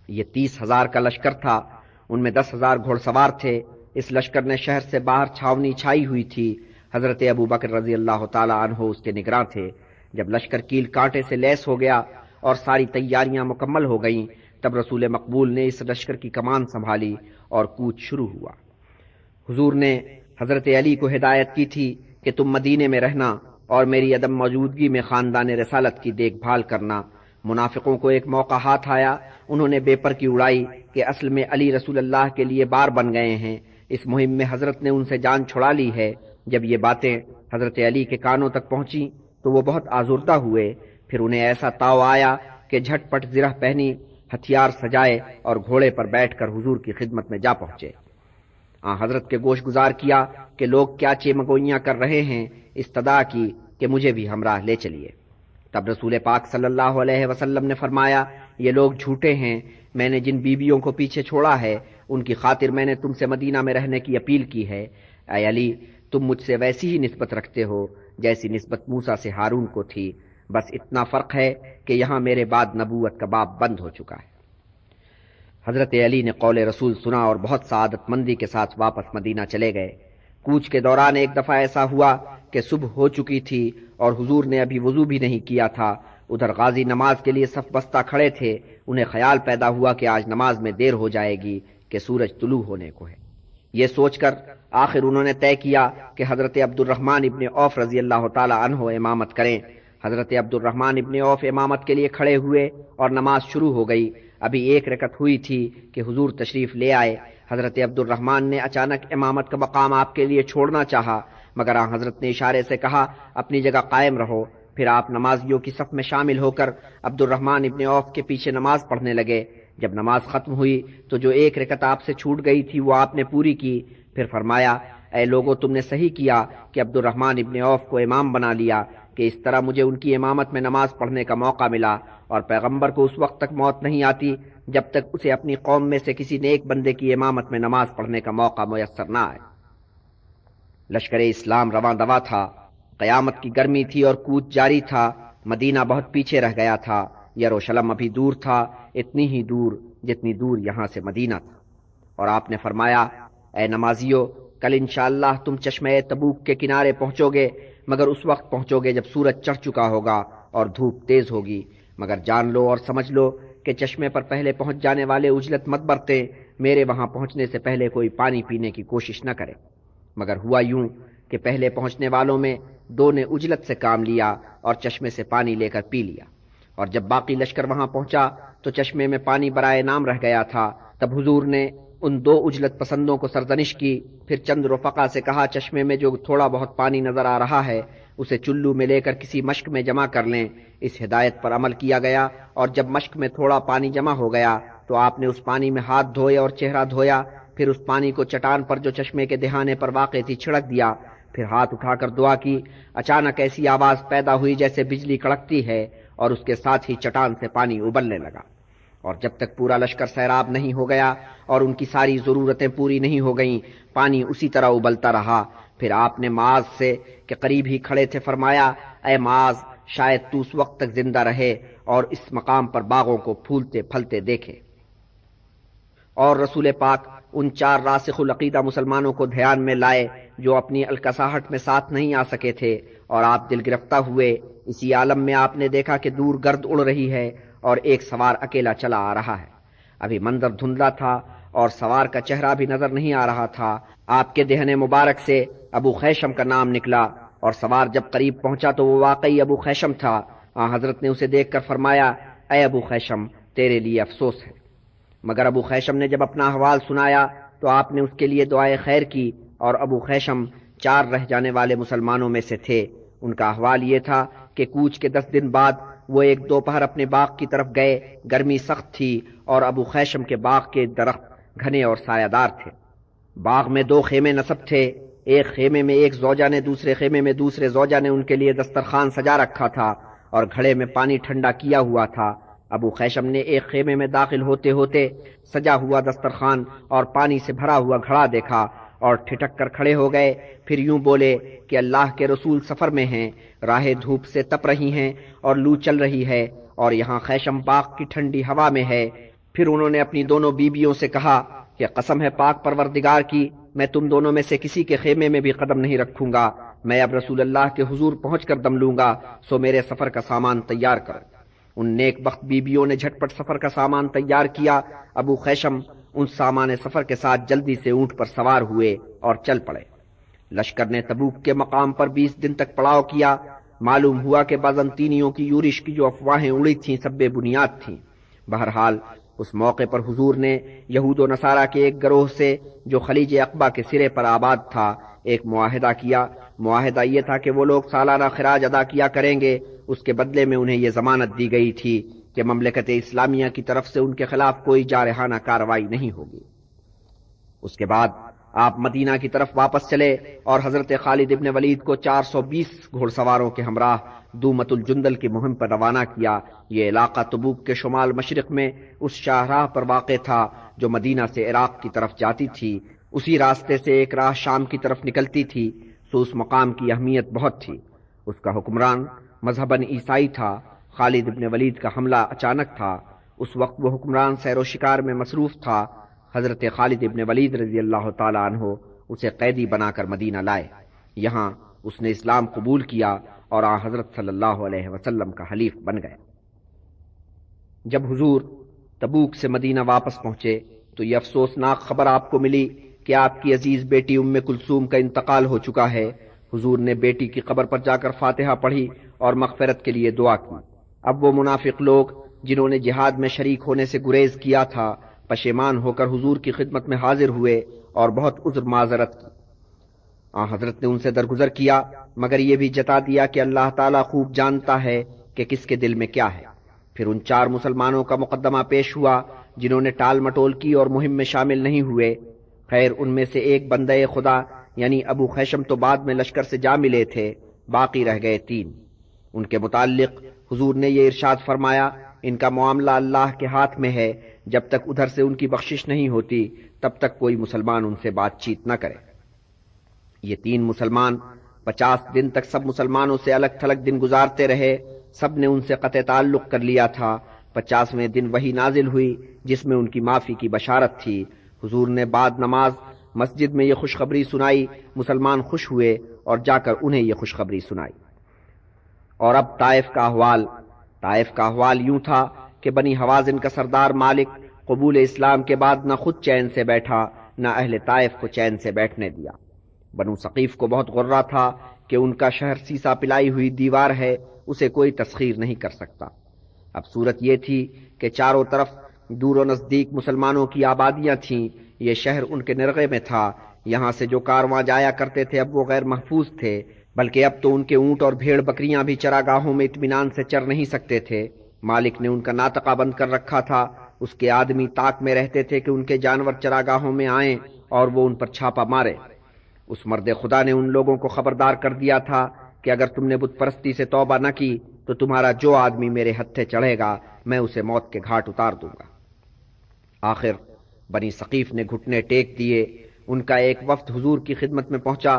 یہ 30,000 کا لشکر تھا، ان میں 10,000 گھوڑ سوار تھے۔ اس لشکر نے شہر سے باہر چھاونی چھائی ہوئی تھی۔ حضرت ابو بکر رضی اللہ تعالی عنہ اس کے نگراں تھے۔ جب لشکر کیل کانٹے سے لیس ہو گیا اور ساری تیاریاں مکمل ہو گئیں، تب رسول مقبول نے اس لشکر کی کمان سنبھالی اور کوچ شروع ہوا۔ حضور نے حضرت علی کو ہدایت کی تھی کہ تم مدینے میں رہنا اور میری عدم موجودگی میں خاندان رسالت کی دیکھ بھال کرنا۔ منافقوں کو ایک موقع ہاتھ آیا، انہوں نے بے پر کی اڑائی کہ اصل میں علی رسول اللہ کے لیے بار بن گئے ہیں۔ اس مہم میں حضرت نے ان سے جان چھڑا لی ہے۔ جب یہ باتیں حضرت علی کے کانوں تک پہنچی تو وہ بہت آزردہ ہوئے۔ پھر انہیں ایسا تاؤ آیا کہ جھٹ پٹ زرہ پہنی، ہتھیار سجائے اور گھوڑے پر بیٹھ کر حضور کی خدمت میں جا پہنچے۔ حضرت کے گوش گزار کیا کہ لوگ کیا چیمگوئیاں کر رہے ہیں، استدعا کی کہ مجھے بھی ہمراہ لے چلیے۔ تب رسول پاک صلی اللہ علیہ وسلم نے فرمایا، یہ لوگ جھوٹے ہیں، میں نے جن بیویوں کو پیچھے چھوڑا ہے ان کی خاطر میں نے تم سے مدینہ میں رہنے کی اپیل کی ہے۔ اے علی، تم مجھ سے ویسی ہی نسبت رکھتے ہو جیسی نسبت موسیٰ سے ہارون کو تھی، بس اتنا فرق ہے کہ یہاں میرے بعد نبوت کا باب بند ہو چکا ہے۔ حضرت علی نے قول رسول سنا اور بہت سعادت مندی کے ساتھ واپس مدینہ چلے گئے۔ کوچ کے دوران ایک دفعہ ایسا ہوا کہ صبح ہو چکی تھی اور حضور نے ابھی وضو بھی نہیں کیا تھا۔ ادھر غازی نماز کے لیے صف بستہ کھڑے تھے، انہیں خیال پیدا ہوا کہ آج نماز میں دیر ہو جائے گی کہ سورج طلوع ہونے کو ہے۔ یہ سوچ کر آخر انہوں نے طے کیا کہ حضرت عبد الرحمن ابن عوف رضی اللہ تعالی عنہ امامت کریں۔ حضرت عبد الرحمن ابن عوف امامت کے لیے کھڑے ہوئے اور نماز شروع ہو گئی۔ ابھی ایک رکعت ہوئی تھی کہ حضور تشریف لے آئے۔ حضرت عبد الرحمن نے اچانک امامت کا مقام آپ کے لیے چھوڑنا چاہا، مگر حضرت نے اشارے سے کہا اپنی جگہ قائم رہو۔ پھر آپ نمازیوں کی صف میں شامل ہو کر عبد الرحمن ابن عوف کے پیچھے نماز پڑھنے لگے۔ جب نماز ختم ہوئی تو جو ایک رکعت آپ سے چھوٹ گئی تھی وہ آپ نے پوری کی۔ پھر فرمایا، اے لوگو، تم نے صحیح کیا کہ عبد الرحمن ابن عوف کو امام بنا لیا، کہ اس طرح مجھے ان کی امامت میں نماز پڑھنے کا موقع ملا، اور پیغمبر کو اس وقت تک موت نہیں آتی جب تک اسے اپنی قوم میں سے کسی نیک بندے کی امامت میں نماز پڑھنے کا موقع میسر نہ آئے۔ لشکر اسلام رواں دوا تھا، قیامت کی گرمی تھی اور کوچ جاری تھا۔ مدینہ بہت پیچھے رہ گیا تھا، یروشلم ابھی دور تھا، اتنی ہی دور جتنی دور یہاں سے مدینہ تھا۔ اور آپ نے فرمایا، اے نمازیو، کل انشاءاللہ تم چشمہ تبوک کے کنارے پہنچو گے، مگر اس وقت پہنچو گے جب سورج چڑھ چکا ہوگا اور دھوپ تیز ہوگی۔ مگر جان لو اور سمجھ لو کہ چشمے پر پہلے پہنچ جانے والے عجلت مت برتیں، میرے وہاں پہنچنے سے پہلے کوئی پانی پینے کی کوشش نہ کرے۔ مگر ہوا یوں کہ پہلے پہنچنے والوں میں 2 نے عجلت سے کام لیا اور چشمے سے پانی لے کر پی لیا، اور جب باقی لشکر وہاں پہنچا تو چشمے میں پانی برائے نام رہ گیا تھا۔ تب حضور نے ان 2 عجلت پسندوں کو سرزنش کی، پھر چند رفقا سے کہا چشمے میں جو تھوڑا بہت پانی نظر آ رہا ہے اسے چلو میں لے کر کسی مشک میں جمع کر لیں۔ اس ہدایت پر عمل کیا گیا، اور جب مشک میں تھوڑا پانی جمع ہو گیا تو آپ نے اس پانی میں ہاتھ دھوئے اور چہرہ دھویا، پھر اس پانی کو چٹان پر جو چشمے کے دہانے پر واقع تھی چھڑک دیا، پھر ہاتھ اٹھا کر دعا کی۔ اچانک ایسی آواز پیدا ہوئی جیسے بجلی کڑکتی ہے، اور اس کے ساتھ ہی چٹان سے پانی ابلنے لگا، اور جب تک پورا لشکر سیراب نہیں ہو گیا اور ان کی ساری ضرورتیں پوری نہیں ہو گئیں، پانی اسی طرح ابلتا رہا۔ پھر آپ نے معاذ سے کہ قریب ہی کھڑے تھے فرمایا، اے معاذ، شاید تو اس وقت تک زندہ رہے اور اس مقام پر باغوں کو پھولتے پھلتے دیکھے۔ اور رسول پاک ان 4 راسخ العقیدہ مسلمانوں کو دھیان میں لائے جو اپنی الکساہٹ میں ساتھ نہیں آ سکے تھے، اور آپ دل گرفتہ ہوئے۔ اسی عالم میں آپ نے دیکھا کہ دور گرد اڑ رہی ہے اور ایک سوار اکیلا چلا آ رہا ہے۔ ابھی منظر دھندلا تھا اور سوار کا چہرہ بھی نظر نہیں آ رہا تھا۔ آپ کے دہن مبارک سے ابو خیشم کا نام نکلا، اور سوار جب قریب پہنچا تو وہ واقعی ابو خیشم تھا۔ حضرت نے اسے دیکھ کر فرمایا، اے ابو خیشم، تیرے لیے افسوس ہے۔ مگر ابو خیشم نے جب اپنا احوال سنایا تو آپ نے اس کے لیے دعائے خیر کی، اور ابو خیشم 4 رہ جانے والے مسلمانوں میں سے تھے۔ ان کا احوال یہ تھا کہ کوچ کے 10 دن بعد وہ ایک دوپہر اپنے باغ کی طرف گئے۔ گرمی سخت تھی اور ابو خیشم کے باغ کے درخت گھنے اور سایہ دار تھے۔ باغ میں 2 خیمے نصب تھے، ایک خیمے میں ایک زوجہ نے، دوسرے خیمے میں دوسرے زوجہ نے ان کے لیے دسترخوان سجا رکھا تھا اور گھڑے میں پانی ٹھنڈا کیا ہوا تھا۔ ابو خیشم نے ایک خیمے میں داخل ہوتے ہوتے سجا ہوا دسترخوان اور پانی سے بھرا ہوا گھڑا دیکھا اور ٹھٹک کر کھڑے ہو گئے۔ پھر یوں بولے کہ اللہ کے رسول سفر میں ہیں، راہیں دھوپ سے تپ رہی ہیں اور لو چل رہی ہے، اور یہاں خیشم باغ کی ٹھنڈی ہوا میں ہے۔ پھر انہوں نے اپنی دونوں بیویوں سے کہا کہ قسم ہے پاک پروردگار کی، میں تم دونوں میں سے کسی کے خیمے میں بھی قدم نہیں رکھوں گا۔ میں اب رسول اللہ کے حضور پہنچ کر دم لوں گا، سو میرے سفر کا سامان تیار کرو۔ ان نیک بخت بیبیوں نے جھٹ پٹ سفر کا سامان تیار کیا۔ ابو خیشم ان سامان سفر کے ساتھ جلدی سے اونٹ پر سوار ہوئے اور چل پڑے۔ لشکر نے تبوک کے مقام پر 20 دن تک پڑاؤ کیا۔ معلوم ہوا کہ بازنطینیوں کی یورش کی جو افواہیں اڑی تھیں سب بے بنیاد تھیں۔ بہرحال اس موقع پر حضور نے یہود و نصارہ کے ایک گروہ سے جو خلیج عقبہ کے سرے پر آباد تھا ایک معاہدہ کیا۔ معاہدہ یہ تھا کہ وہ لوگ سالانہ خراج ادا کیا کریں گے۔ اس کے بدلے میں انہیں یہ ضمانت دی گئی تھی کہ مملکت اسلامیہ کی طرف سے ان کے خلاف کوئی جارحانہ کارروائی نہیں ہوگی۔ اس کے بعد آپ مدینہ کی طرف واپس چلے اور حضرت خالد ابن ولید کو 420 گھوڑ سواروں کے ہمراہ دومت الجندل کی مہم پر روانہ کیا۔ یہ علاقہ تبوک کے شمال مشرق میں اس شاہراہ پر واقع تھا جو مدینہ سے عراق کی طرف جاتی تھی۔ اسی راستے سے ایک راہ شام کی طرف نکلتی تھی، سو اس مقام کی اہمیت بہت تھی۔ اس کا حکمران مذہباً عیسائی تھا۔ خالد ابن ولید کا حملہ اچانک تھا۔ اس وقت وہ حکمران سیر و شکار میں مصروف تھا۔ حضرت خالد ابن ولید رضی اللہ تعالیٰ عنہ اسے قیدی بنا کر مدینہ لائے۔ یہاں اس نے اسلام قبول کیا اور حضرت صلی اللہ علیہ وسلم کا حلیف بن گئے۔ جب حضور تبوک سے مدینہ واپس پہنچے تو یہ افسوسناک خبر آپ کو ملی کہ آپ کی عزیز بیٹی ام کلثوم کا انتقال ہو چکا ہے۔ حضور نے بیٹی کی قبر پر جا کر فاتحہ پڑھی اور مغفرت کے لیے دعا کی۔ اب وہ منافق لوگ جنہوں نے جہاد میں شریک ہونے سے گریز کیا تھا پشیمان ہو کر حضور کی خدمت میں حاضر ہوئے اور بہت عذر معذرت کی۔ حضرت نے ان سے درگزر کیا مگر یہ بھی جتا دیا کہ اللہ تعالیٰ خوب جانتا ہے کہ کس کے دل میں کیا ہے۔ پھر ان 4 مسلمانوں کا مقدمہ پیش ہوا جنہوں نے ٹال مٹول کی اور مہم میں شامل نہیں ہوئے۔ خیر ان میں سے ایک بندہ خدا یعنی ابو خیشم تو بعد میں لشکر سے جا ملے تھے، باقی رہ گئے 3۔ ان کے متعلق حضور نے یہ ارشاد فرمایا، ان کا معاملہ اللہ کے ہاتھ میں ہے، جب تک ادھر سے ان کی بخشش نہیں ہوتی تب تک کوئی مسلمان ان سے بات چیت نہ کرے۔ یہ 3 مسلمان 50 دن تک سب مسلمانوں سے الگ تھلگ دن گزارتے رہے۔ سب نے ان سے قطع تعلق کر لیا تھا۔ 50ویں دن وحی نازل ہوئی جس میں ان کی معافی کی بشارت تھی۔ حضور نے بعد نماز مسجد میں یہ خوشخبری سنائی، مسلمان خوش ہوئے اور جا کر انہیں یہ خوشخبری سنائی۔ اور اب طائف کا احوال یوں تھا کہ بنی حوازن کا سردار مالک قبول اسلام کے بعد نہ خود چین سے بیٹھا نہ اہل طائف کو چین سے بیٹھنے دیا۔ بنو ثقیف کو بہت غرہ تھا کہ ان کا شہر سیسا پلائی ہوئی دیوار ہے، اسے کوئی تسخیر نہیں کر سکتا۔ اب صورت یہ تھی کہ چاروں طرف دور و نزدیک مسلمانوں کی آبادیاں تھیں۔ یہ شہر ان کے نرغے میں تھا۔ یہاں سے جو کارواں جایا کرتے تھے اب وہ غیر محفوظ تھے، بلکہ اب تو ان کے اونٹ اور بھیڑ بکریاں بھی چراگاہوں میں اطمینان سے چر نہیں سکتے تھے۔ مالک نے ان کا ناطقہ بند کر رکھا تھا۔ اس کے آدمی طاق میں رہتے تھے کہ ان کے جانور چراگاہوں میں آئیں اور وہ ان پر چھاپا مارے۔ اس مرد خدا نے ان لوگوں کو خبردار کر دیا تھا کہ اگر تم نے بت پرستی سے توبہ نہ کی تو تمہارا جو آدمی میرے ہتھے چڑھے گا میں اسے موت کے گھاٹ اتار دوں گا۔ آخر بنی ثقیف نے گھٹنے ٹیک دیے. ان کا ایک وفد حضور کی خدمت میں پہنچا،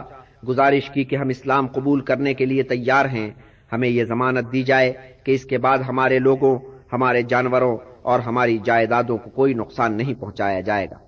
گزارش کی کہ ہم اسلام قبول کرنے کے لیے تیار ہیں، ہمیں یہ ضمانت دی جائے کہ اس کے بعد ہمارے لوگوں، ہمارے جانوروں اور ہماری جائیدادوں کو کوئی نقصان نہیں پہنچایا جائے گا.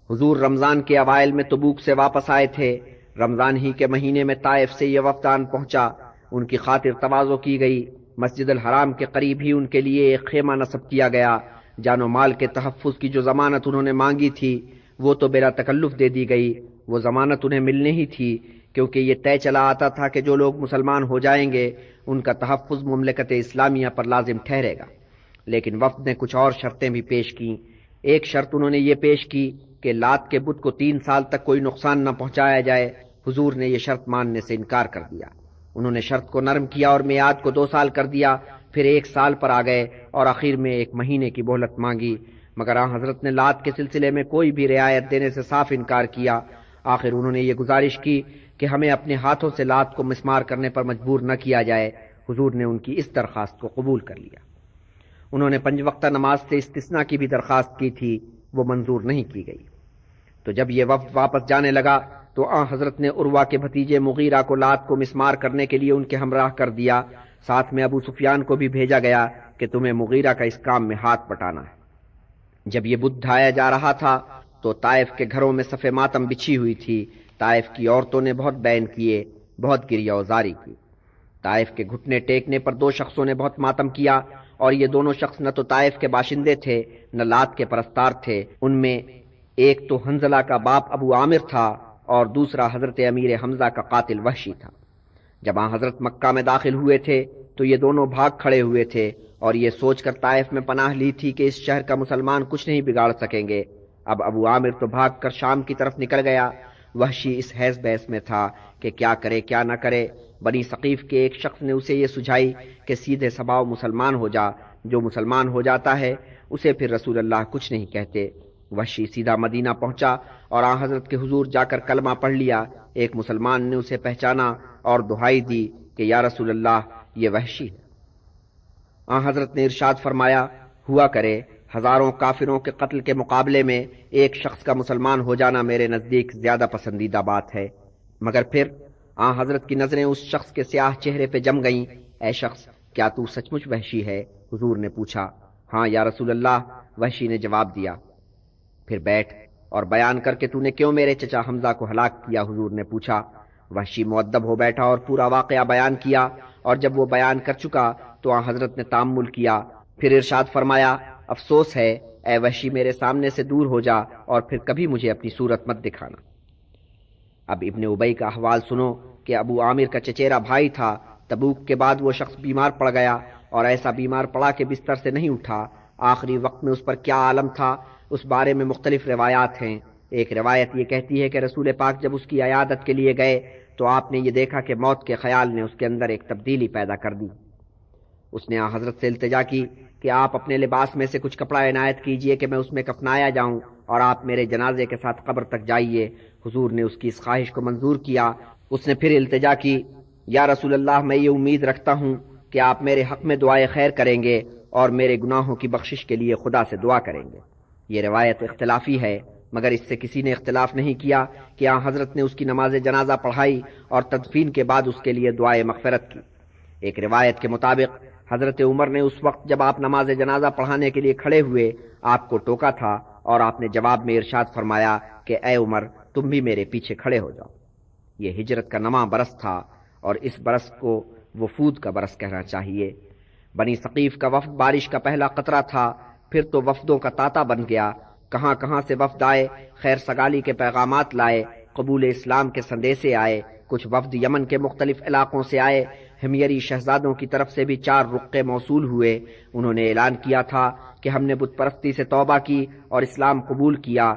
حضور رمضان کے اوائل میں تبوک سے واپس آئے تھے. رمضان ہی کے مہینے میں طائف سے یہ وفدان پہنچا. ان کی خاطر تواضع کی گئی. مسجد الحرام کے قریب ہی ان کے لیے ایک خیمہ نصب کیا گیا. جان و مال کے تحفظ کی جو ضمانت انہوں نے مانگی تھی وہ تو بلا تکلف دے دی گئی. وہ ضمانت انہیں ملنے ہی تھی، کیونکہ یہ طے چلا آتا تھا کہ جو لوگ مسلمان ہو جائیں گے ان کا تحفظ مملکت اسلامیہ پر لازم ٹھہرے گا. لیکن وفد نے کچھ اور شرطیں بھی پیش کیں. ایک شرط انہوں نے یہ پیش کی کہ لات کے بت کو 3 سال تک کوئی نقصان نہ پہنچایا جائے. حضور نے یہ شرط ماننے سے انکار کر دیا. انہوں نے شرط کو نرم کیا اور میعاد کو 2 سال کر دیا، پھر 1 سال پر آ گئے اور آخر میں 1 مہینے کی مہلت مانگی. مگر حضرت نے لات کے سلسلے میں کوئی بھی رعایت دینے سے صاف انکار کیا. آخر انہوں نے یہ گزارش کی کہ ہمیں اپنے ہاتھوں سے لات کو مسمار کرنے پر مجبور نہ کیا جائے. حضور نے ان کی اس درخواست کو قبول کر لیا. انہوں نے 5 وقتہ نماز سے استثناء کی بھی درخواست کی تھی، وہ منظور نہیں کی گئی. تو جب یہ وفد واپس جانے لگا تو حضرت نے عروہ کے بھتیجے مغیرہ کو لات کو مسمار کرنے کے لیے ان کے ہمراہ کر دیا. ساتھ میں ابو سفیان کو بھی بھیجا گیا کہ تمہیں مغیرہ کا اس کام میں ہاتھ بٹانا ہے. جب یہ بدھ ڈھایا جا رہا تھا تو طائف کے گھروں میں صف ماتم بچھی ہوئی تھی. طائف کی عورتوں نے بہت بین کیے، بہت گریہ وزاری کی. طائف کے گھٹنے ٹیکنے پر 2 شخصوں نے بہت ماتم کیا، اور یہ دونوں شخص نہ تو طائف کے باشندے تھے نہ لات کے پرستار تھے. ان میں ایک تو حنظلہ کا باپ ابو عامر تھا اور دوسرا حضرت امیر حمزہ کا قاتل وحشی تھا. جب حضرت مکہ میں داخل ہوئے تھے تو یہ دونوں بھاگ کھڑے ہوئے تھے اور یہ سوچ کر طائف میں پناہ لی تھی کہ اس شہر کا مسلمان کچھ نہیں بگاڑ سکیں گے. اب ابو عامر تو بھاگ کر شام کی طرف نکل گیا. وحشی اس حیث بحث میں تھا کہ کیا کرے کیا نہ کرے. بنی ثقیف کے ایک شخص نے اسے یہ سجھائی کہ سیدھے سباؤ مسلمان ہو جا، جو مسلمان ہو جاتا ہے اسے پھر رسول اللہ کچھ نہیں کہتے. وحشی سیدھا مدینہ پہنچا اور حضرت کے حضور جا کر کلمہ پڑھ لیا. ایک مسلمان نے اسے پہچانا اور دعائی دی کہ یا رسول اللہ یہ وحشی ہے. حضرت نے ارشاد فرمایا، ہوا کرے ہزاروں کافروں کے قتل کے مقابلے میں ایک شخص کا مسلمان ہو جانا میرے نزدیک زیادہ پسندیدہ بات ہے. مگر پھر حضرت کی نظریں اس شخص کے سیاہ چہرے پہ جم گئیں. اے شخص، کیا تو سچ مچ وحشی ہے؟ حضور نے پوچھا. ہاں یا رسول اللہ، وحشی نے جواب دیا. پھر بیٹھ اور بیان کر کے تو نے کیوں میرے چچا حمزہ کو ہلاک کیا؟ حضور نے پوچھا. وحشی مؤدب ہو بیٹھا اور پورا واقعہ بیان کیا، اور جب وہ بیان کر چکا تو حضرت نے تامل کیا. پھر ارشاد فرمایا، افسوس ہے اے وحشی، میرے سامنے سے دور ہو جا اور پھر کبھی مجھے اپنی صورت مت دکھانا. اب ابن ابی کا احوال سنو کہ ابو عامر کا چچیرا بھائی تھا. تبوک کے بعد وہ شخص بیمار پڑ گیا اور ایسا بیمار پڑا کہ بستر سے نہیں اٹھا. آخری وقت میں اس پر کیا عالم تھا اس بارے میں مختلف روایات ہیں. ایک روایت یہ کہتی ہے کہ رسول پاک جب اس کی عیادت کے لیے گئے تو آپ نے یہ دیکھا کہ موت کے خیال نے اس کے اندر ایک تبدیلی پیدا کر دی. اس نے حضرت سے التجا کی کہ آپ اپنے لباس میں سے کچھ کپڑا عنایت کیجئے کہ میں اس میں کفنایا جاؤں اور آپ میرے جنازے کے ساتھ قبر تک جائیے. حضور نے اس کی اس خواہش کو منظور کیا. اس نے پھر التجا کی، یا رسول اللہ، میں یہ امید رکھتا ہوں کہ آپ میرے حق میں دعائے خیر کریں گے اور میرے گناہوں کی بخشش کے لیے خدا سے دعا کریں گے. یہ روایت اختلافی ہے، مگر اس سے کسی نے اختلاف نہیں کیا کہ حضرت نے اس کی نماز جنازہ پڑھائی اور تدفین کے بعد اس کے لیے دعائے مغفرت کی. ایک روایت کے مطابق حضرت عمر نے اس وقت جب آپ نماز جنازہ پڑھانے کے لیے کھڑے ہوئے آپ کو ٹوکا تھا اور آپ نے جواب میں ارشاد فرمایا کہ اے عمر، تم بھی میرے پیچھے کھڑے ہو جاؤ. یہ ہجرت کا 9واں برس تھا اور اس برس کو وفود کا برس کہنا چاہیے. بنی ثقیف کا وفد بارش کا پہلا قطرہ تھا، پھر تو وفدوں کا تاتا بن گیا. کہاں کہاں سے وفد آئے، خیر سگالی کے پیغامات لائے، قبول اسلام کے سندیسے آئے. کچھ وفد یمن کے مختلف علاقوں سے آئے. ہمیری شہزادوں کی طرف سے بھی 4 رقے موصول ہوئے. انہوں نے اعلان کیا تھا کہ ہم نے بت پرستی سے توبہ کی اور اسلام قبول کیا